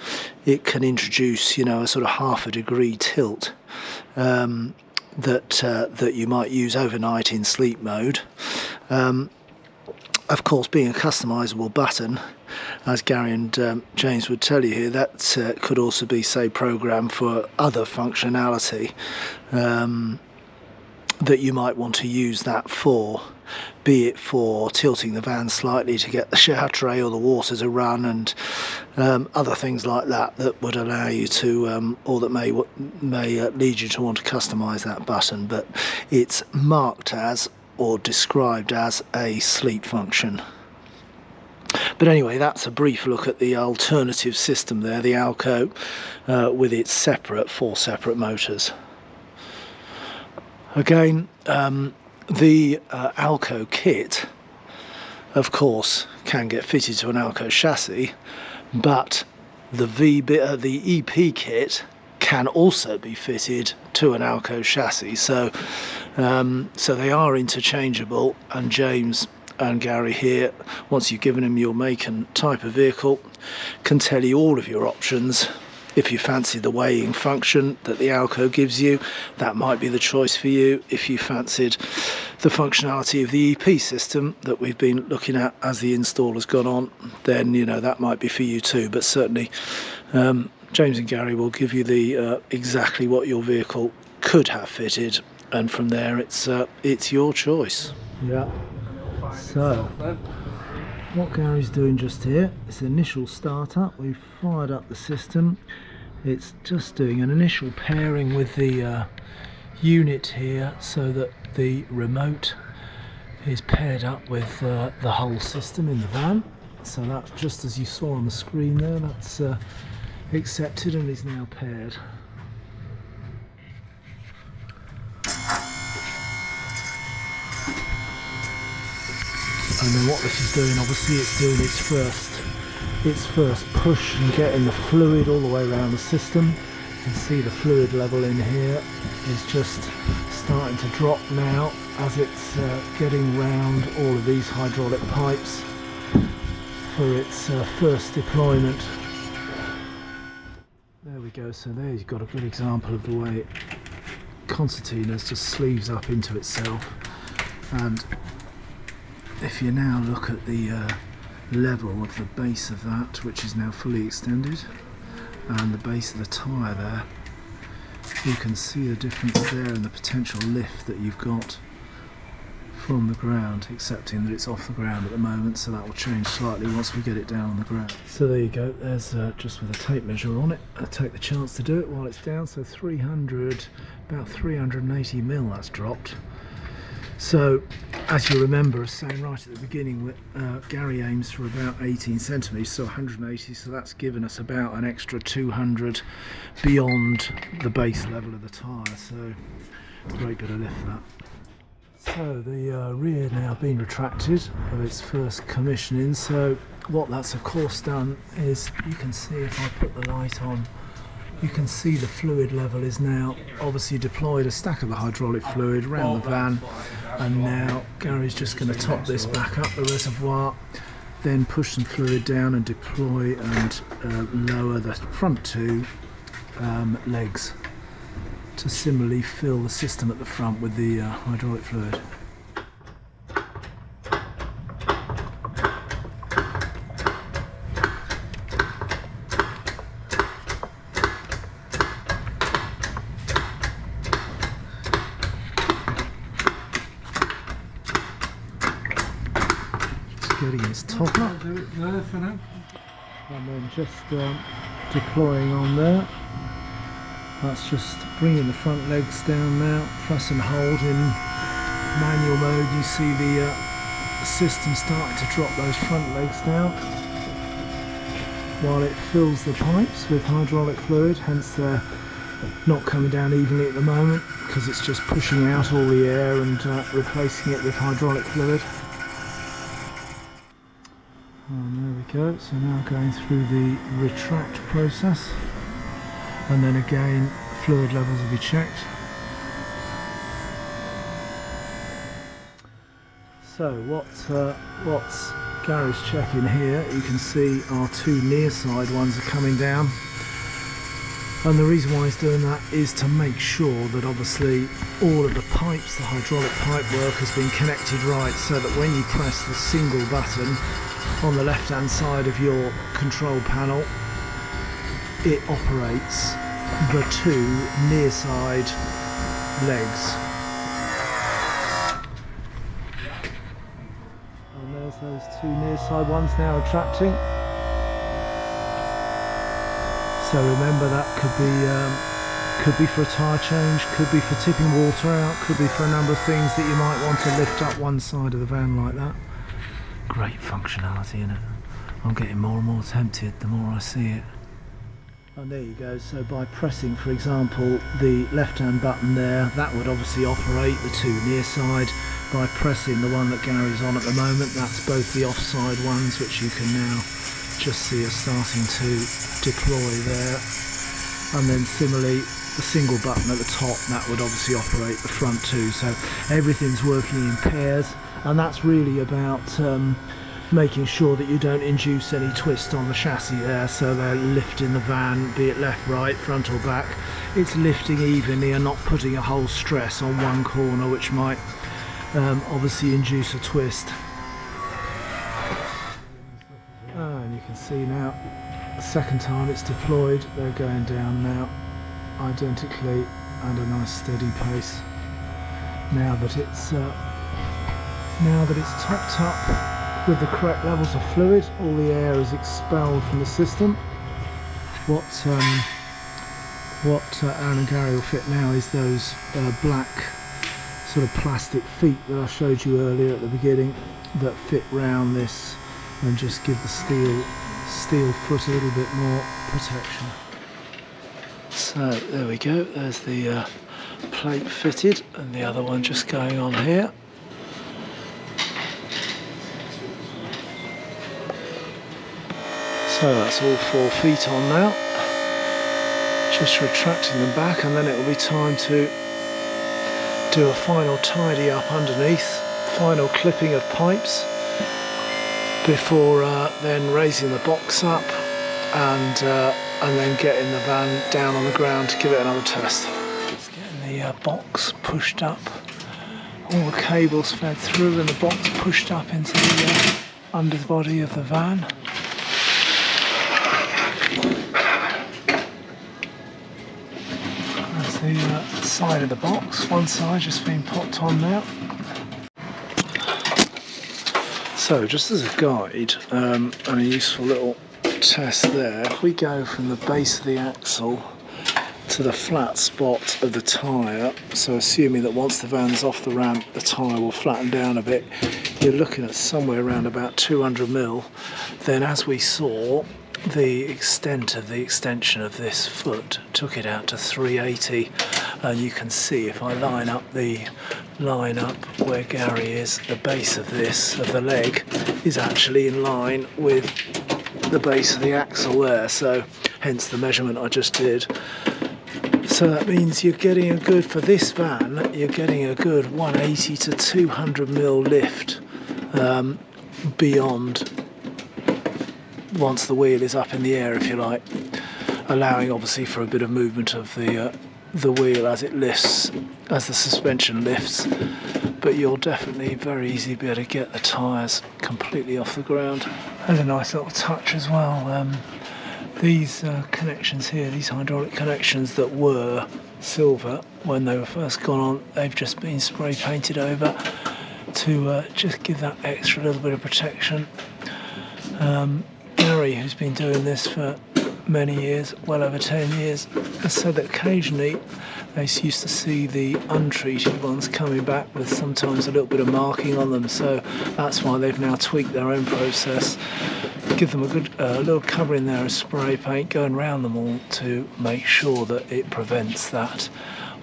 it can introduce, you know, a sort of 1/2 degree tilt that you might use overnight in sleep mode. Of course, being a customizable button, as Gary and James would tell you here, that could also be, say, programmed for other functionality that you might want to use that for, be it for tilting the van slightly to get the shower tray or the water to run, and other things like that that would allow you to, or that may lead you to want to customize that button. But it's marked as, or described as, a sleep function. But anyway, that's a brief look at the alternative system there, the Alco, with its 4 separate motors. Again, the Alco kit, of course, can get fitted to an Alco chassis, but the EP kit can also be fitted to an Alco chassis. So they are interchangeable, and James and Gary here, once you've given him your make and type of vehicle, can tell you all of your options. If you fancy the weighing function that the Alco gives you, that might be the choice for you. If you fancied the functionality of the EP system that we've been looking at as the install has gone on, then, you know, that might be for you too. But certainly James and Gary will give you the exactly what your vehicle could have fitted, and from there it's your choice. Yeah. So what Gary's doing just here is initial startup. We've fired up the system. It's just doing an initial pairing with the unit here, so that the remote is paired up with the whole system in the van. So that's just as you saw on the screen there, that's accepted and is now paired. And then what this is doing, obviously it's doing its first push and getting the fluid all the way around the system. You can see the fluid level in here is just starting to drop now as it's getting round all of these hydraulic pipes for its first deployment. There we go, so there you've got a good example of the way concertinas just sleeves up into itself. And if you now look at the level of the base of that, which is now fully extended, and the base of the tyre there, you can see the difference there and the potential lift that you've got from the ground, accepting that it's off the ground at the moment, so that will change slightly once we get it down on the ground. So there you go, there's just with a tape measure on it. I'll take the chance to do it while it's down. So 300, about 380 mil that's dropped. So, as you remember, I was saying right at the beginning, Gary aims for about 18 centimetres, so 180, so that's given us about an extra 200 beyond the base level of the tyre, so great bit of lift that. So the rear now being retracted of its first commissioning. So what that's of course done is, you can see if I put the light on, you can see the fluid level is now obviously deployed, a stack of the hydraulic fluid around the van, And now Gary's just going to top this back up the reservoir, then push some fluid down and deploy and lower the front two legs to similarly fill the system at the front with the hydraulic fluid. Getting its top up, and then just deploying on there. That's just bringing the front legs down now, press and hold in manual mode. You see the system starting to drop those front legs down while it fills the pipes with hydraulic fluid, hence they're not coming down evenly at the moment because it's just pushing out all the air and replacing it with hydraulic fluid. And there we go, so now going through the retract process, and then again fluid levels will be checked. So what's Gary's checking here, you can see our two near side ones are coming down, and the reason why he's doing that is to make sure that obviously all of the pipes, the hydraulic pipe work has been connected right, so that when you press the single button on the left hand side of your control panel, it operates the two near side legs. And there's those two near side ones now retracting. So remember, that could be for a tyre change, could be for tipping water out, could be for a number of things that you might want to lift up one side of the van like that. Great functionality in it. I'm getting more and more tempted the more I see it. And there you go, so by pressing, for example, the left hand button there, that would obviously operate the two near side. By pressing the one that Gary's on at the moment, that's both the offside ones, which you can now just see are starting to deploy there. And then similarly, the single button at the top, that would obviously operate the front two. So everything's working in pairs, and that's really about making sure that you don't induce any twist on the chassis there, so they're lifting the van, be it left, right, front or back. It's lifting evenly and not putting a whole stress on one corner, which might obviously induce a twist. And you can see now, the second time it's deployed, they're going down now identically at a nice steady pace. Now that it's topped up with the correct levels of fluid, all the air is expelled from the system. What Aaron and Gary will fit now is those black sort of plastic feet that I showed you earlier at the beginning, that fit round this and just give the steel foot a little bit more protection. So there we go, there's the plate fitted, and the other one just going on here. So that's all 4 feet on now, just retracting them back, and then it will be time to do a final tidy up underneath, final clipping of pipes before then raising the box up and then getting the van down on the ground to give it another test. Just getting the box pushed up, all the cables fed through and the box pushed up into the underbody of the van. That's the side of the box, one side just being popped on now. So just as a guide and a useful little test there, if we go from the base of the axle to the flat spot of the tyre, so assuming that once the van's off the ramp the tyre will flatten down a bit, you're looking at somewhere around about 200mm. Then as we saw, the extent of the extension of this foot took it out to 380, and you can see if I line up where Gary is, the base of this, of the leg, is actually in line with the base of the axle there, so hence the measurement I just did. So that means you're getting a good, for this van, you're getting a good 180 to 200 mil lift beyond, once the wheel is up in the air, if you like, allowing obviously for a bit of movement of the wheel as it lifts, as the suspension lifts. But you'll definitely very easily be able to get the tyres completely off the ground. There's a nice little touch as well. These connections here, these hydraulic connections that were silver when they were first gone on, they've just been spray painted over to just give that extra little bit of protection. Gary, who's been doing this for many years, well over 10 years, has said that occasionally they used to see the untreated ones coming back with sometimes a little bit of marking on them, so that's why they've now tweaked their own process, give them a good little cover in there of spray paint going around them all to make sure that it prevents that,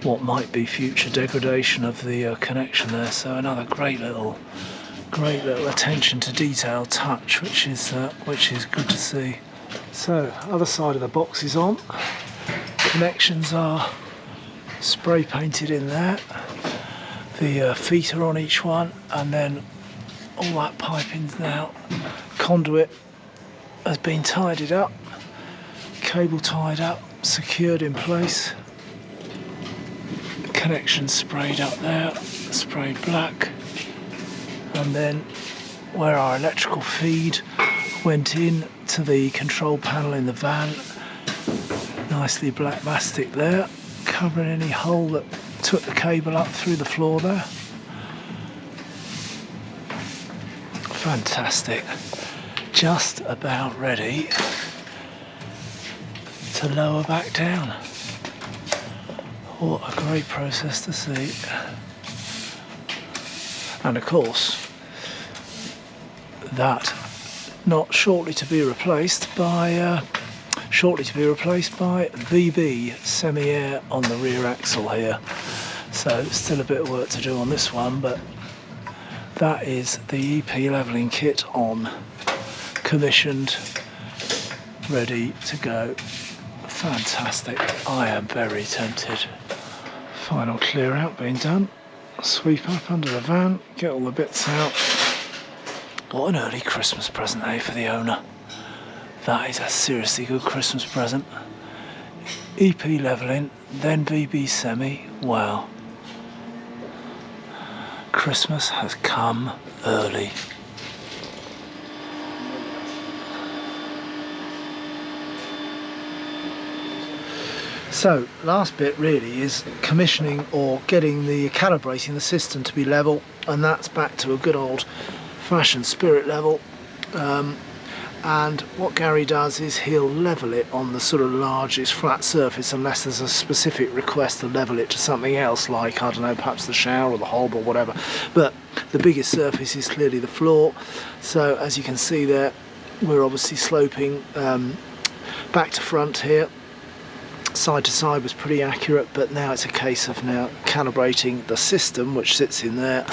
what might be future degradation of the connection there. So another great little attention to detail touch, which is good to see. So other side of the box is on. Connections are spray painted in there. The feet are on each one, and then all that piping's now, conduit has been tidied up, cable tied up, secured in place, connections sprayed up there, sprayed black, and then where our electrical feed went in to the control panel in the van, nicely black mastic there, covering any hole that took the cable up through the floor there. Fantastic. Just about ready to lower back down. What a great process to see. And of course, that not shortly to be replaced by VB semi-air on the rear axle here. So still a bit of work to do on this one, but that is the EP levelling kit on, commissioned, ready to go. Fantastic. I am very tempted. Final clear out being done. Sweep up under the van, get all the bits out. What an early Christmas present, eh, for the owner. That is a seriously good Christmas present. EP levelling, then VB semi. Wow. Christmas has come early. So, last bit really is commissioning or calibrating the system to be level, and that's back to a good old fashioned spirit level. And what Gary does is he'll level it on the sort of largest flat surface unless there's a specific request to level it to something else, like, I don't know, perhaps the shower or the hob or whatever. But the biggest surface is clearly the floor. So as you can see there, we're obviously sloping back to front here. Side to side was pretty accurate, but now it's a case of now calibrating the system, which sits in there,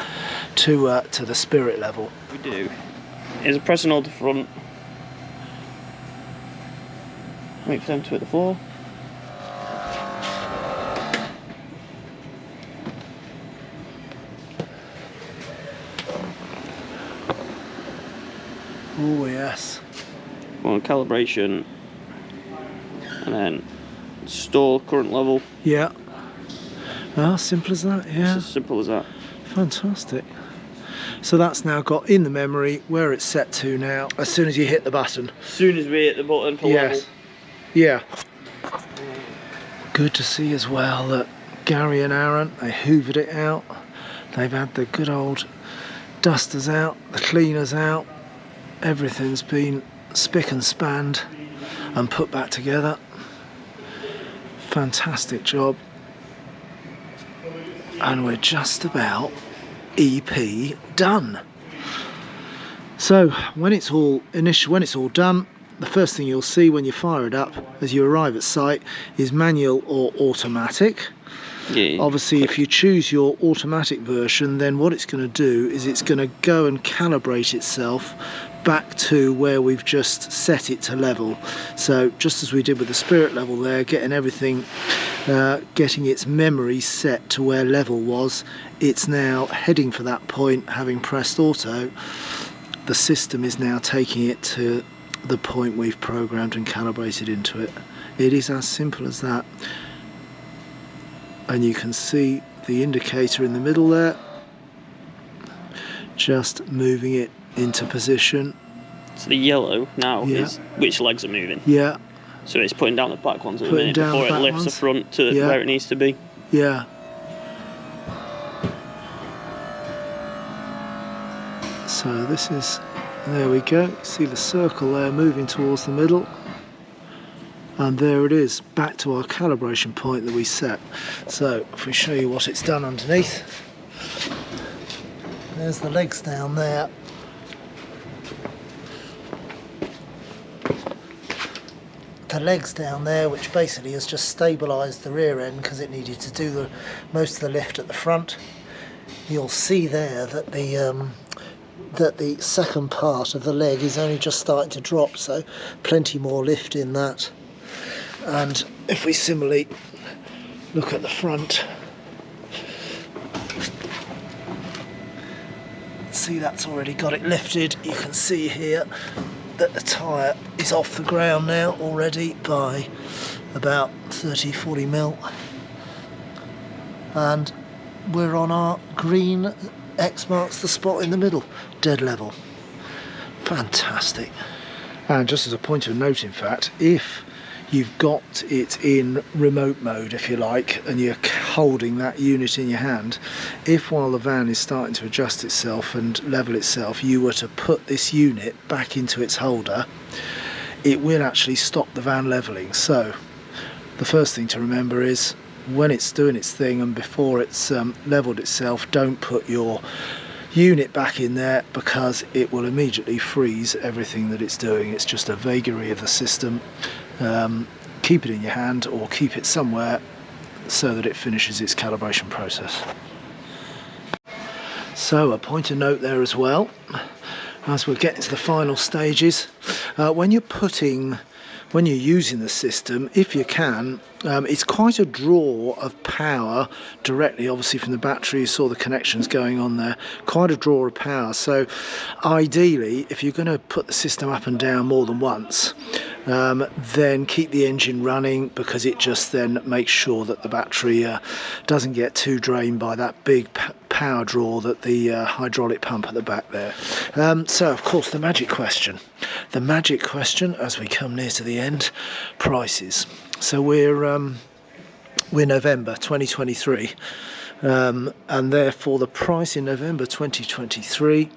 to the spirit level. We do is press and hold the front, wait for them to hit the floor. Oh yes. Go on calibration, and then install current level. Yeah. Ah, simple as that. Yeah. It's as simple as that. Fantastic. So that's now got in the memory where it's set to now, as soon as you hit the button. As soon as we hit the button for level. Yeah. Good to see as well that Gary and Aaron, they hoovered it out. They've had the good old dusters out, the cleaners out. Everything's been spick and spanned and put back together. Fantastic job. And we're just about EP done. So when it's all done, the first thing you'll see when you fire it up as you arrive at site is manual or automatic. Yeah. Obviously, if you choose your automatic version, then what it's going to do is it's going to go and calibrate itself back to where we've just set it to level. So just as we did with the spirit level there, getting everything, getting its memory set to where level was, it's now heading for that point. Having pressed auto, the system is now taking it to the point we've programmed and calibrated into it. It is as simple as that. And you can see the indicator in the middle there, just moving it into position. So the yellow now Yeah. is which legs are moving. Yeah, So it's putting down the back ones at the Putting minute down before the it back lifts the ones. front to Yeah. where it needs to be. yeah. So this is, there we go, see the circle there moving towards the middle, and there it is, back to our calibration point that we set. So if we show you what it's done underneath, there's the legs down there. The legs down there, which basically has just stabilised the rear end because it needed to do most of the lift at the front. You'll see there that the second part of the leg is only just starting to drop, so plenty more lift in that. And if we similarly look at the front, see that's already got it lifted. You can see here that the tyre is off the ground now already by about 30-40 mil, and we're on our green X marks the spot in the middle, dead level. Fantastic. And just as a point of note, in fact, if you've got it in remote mode, if you like, and you're holding that unit in your hand, if while the van is starting to adjust itself and level itself, you were to put this unit back into its holder, it will actually stop the van leveling. So the first thing to remember is, when it's doing its thing and before it's leveled itself, don't put your unit back in there, because it will immediately freeze everything that it's doing. It's just a vagary of the system. Keep it in your hand or keep it somewhere so that it finishes its calibration process. So a point of note there as well, as we're getting to the final stages, when you're using the system, if you can, it's quite a draw of power directly, obviously from the battery. You saw the connections going on there, quite a draw of power. So ideally, if you're going to put the system up and down more than once, then keep the engine running, because it just then makes sure that the battery doesn't get too drained by that big power draw that the hydraulic pump at the back there. So of course the magic question as we come near to the end, prices. So we're November 2023, and therefore the price in November 2023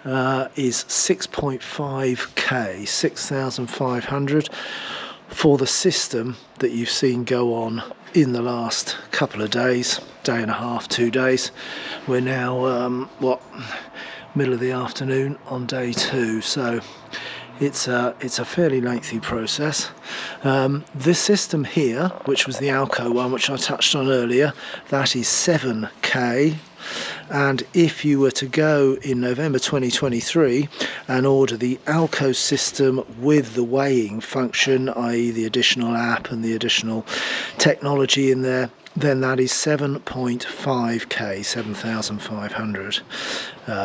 is 6.5k, 6,500 for the system that you've seen go on in the last couple of days, day and a half, 2 days. We're now middle of the afternoon on day 2, so it's a fairly lengthy process. This system here, which was the Alco one, which I touched on earlier, that is 7k. And if you were to go in November 2023 and order the Alco system with the weighing function, i.e. the additional app and the additional technology in there, then that is 7.5k, 7,500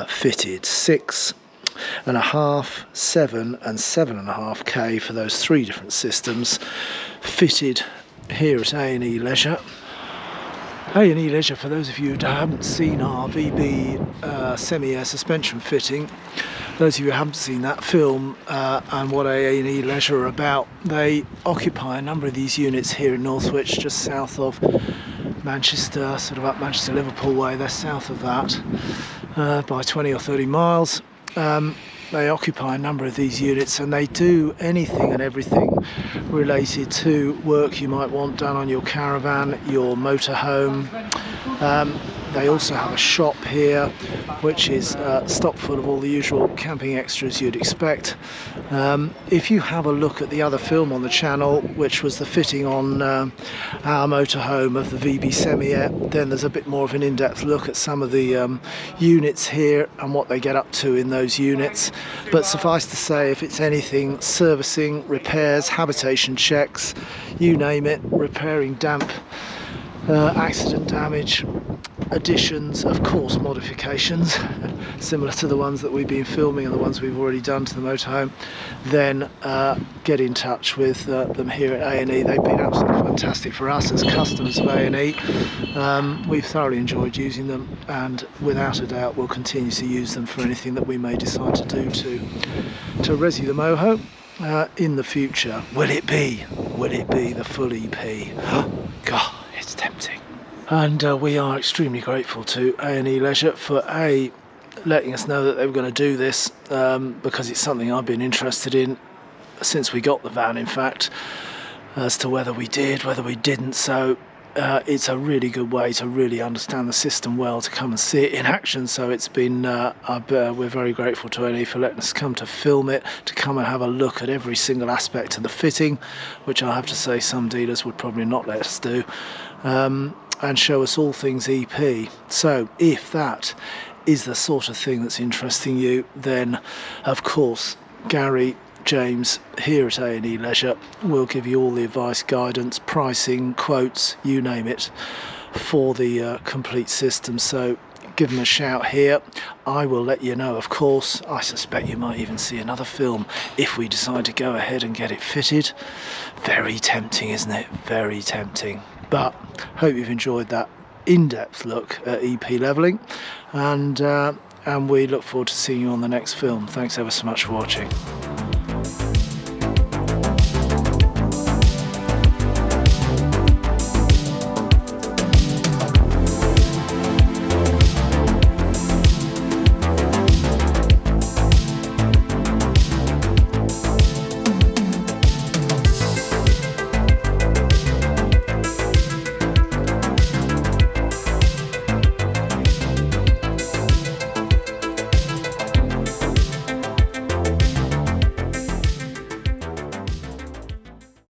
fitted. 6.5, 7 and 7.5k for those 3 different systems fitted here at A&E Leisure. A&E Leisure, for those of you who haven't seen our VB semi-air suspension fitting, those of you who haven't seen that film and what A&E Leisure are about, they occupy a number of these units here in Northwich, just south of Manchester, sort of up Manchester Liverpool way. They're south of that by 20 or 30 miles. They occupy a number of these units, and they do anything and everything related to work you might want done on your caravan, your motorhome. They also have a shop here, which is stocked full of all the usual camping extras you'd expect. If you have a look at the other film on the channel, which was the fitting on our motorhome of the VB Semi-Air, then there's a bit more of an in-depth look at some of the units here and what they get up to in those units. But suffice to say, if it's anything servicing, repairs, habitation checks, you name it, repairing damp, accident damage, additions, of course modifications similar to the ones that we've been filming and the ones we've already done to the motorhome, then get in touch with them here at A&E. They've been absolutely fantastic for us as customers of A&E. We've thoroughly enjoyed using them, and without a doubt we'll continue to use them for anything that we may decide to do to resi the moho in the future. Will it be the full EP? God, it's tempting. And we are extremely grateful to A&E Leisure for letting us know that they were going to do this, because it's something I've been interested in since we got the van, in fact, as to whether we did, whether we didn't. So it's a really good way to really understand the system well, to come and see it in action. So it's been we're very grateful to A&E for letting us come to film it, to come and have a look at every single aspect of the fitting, which I have to say some dealers would probably not let us do, and show us all things EP. So if that is the sort of thing that's interesting you, then of course Gary, James here at A&E Leisure will give you all the advice, guidance, pricing, quotes, you name it, for the complete system. So give them a shout here. I will let you know, of course. I suspect you might even see another film if we decide to go ahead and get it fitted. Very tempting, isn't it? Very tempting. But hope you've enjoyed that in-depth look at EP levelling, and we look forward to seeing you on the next film. Thanks ever so much for watching.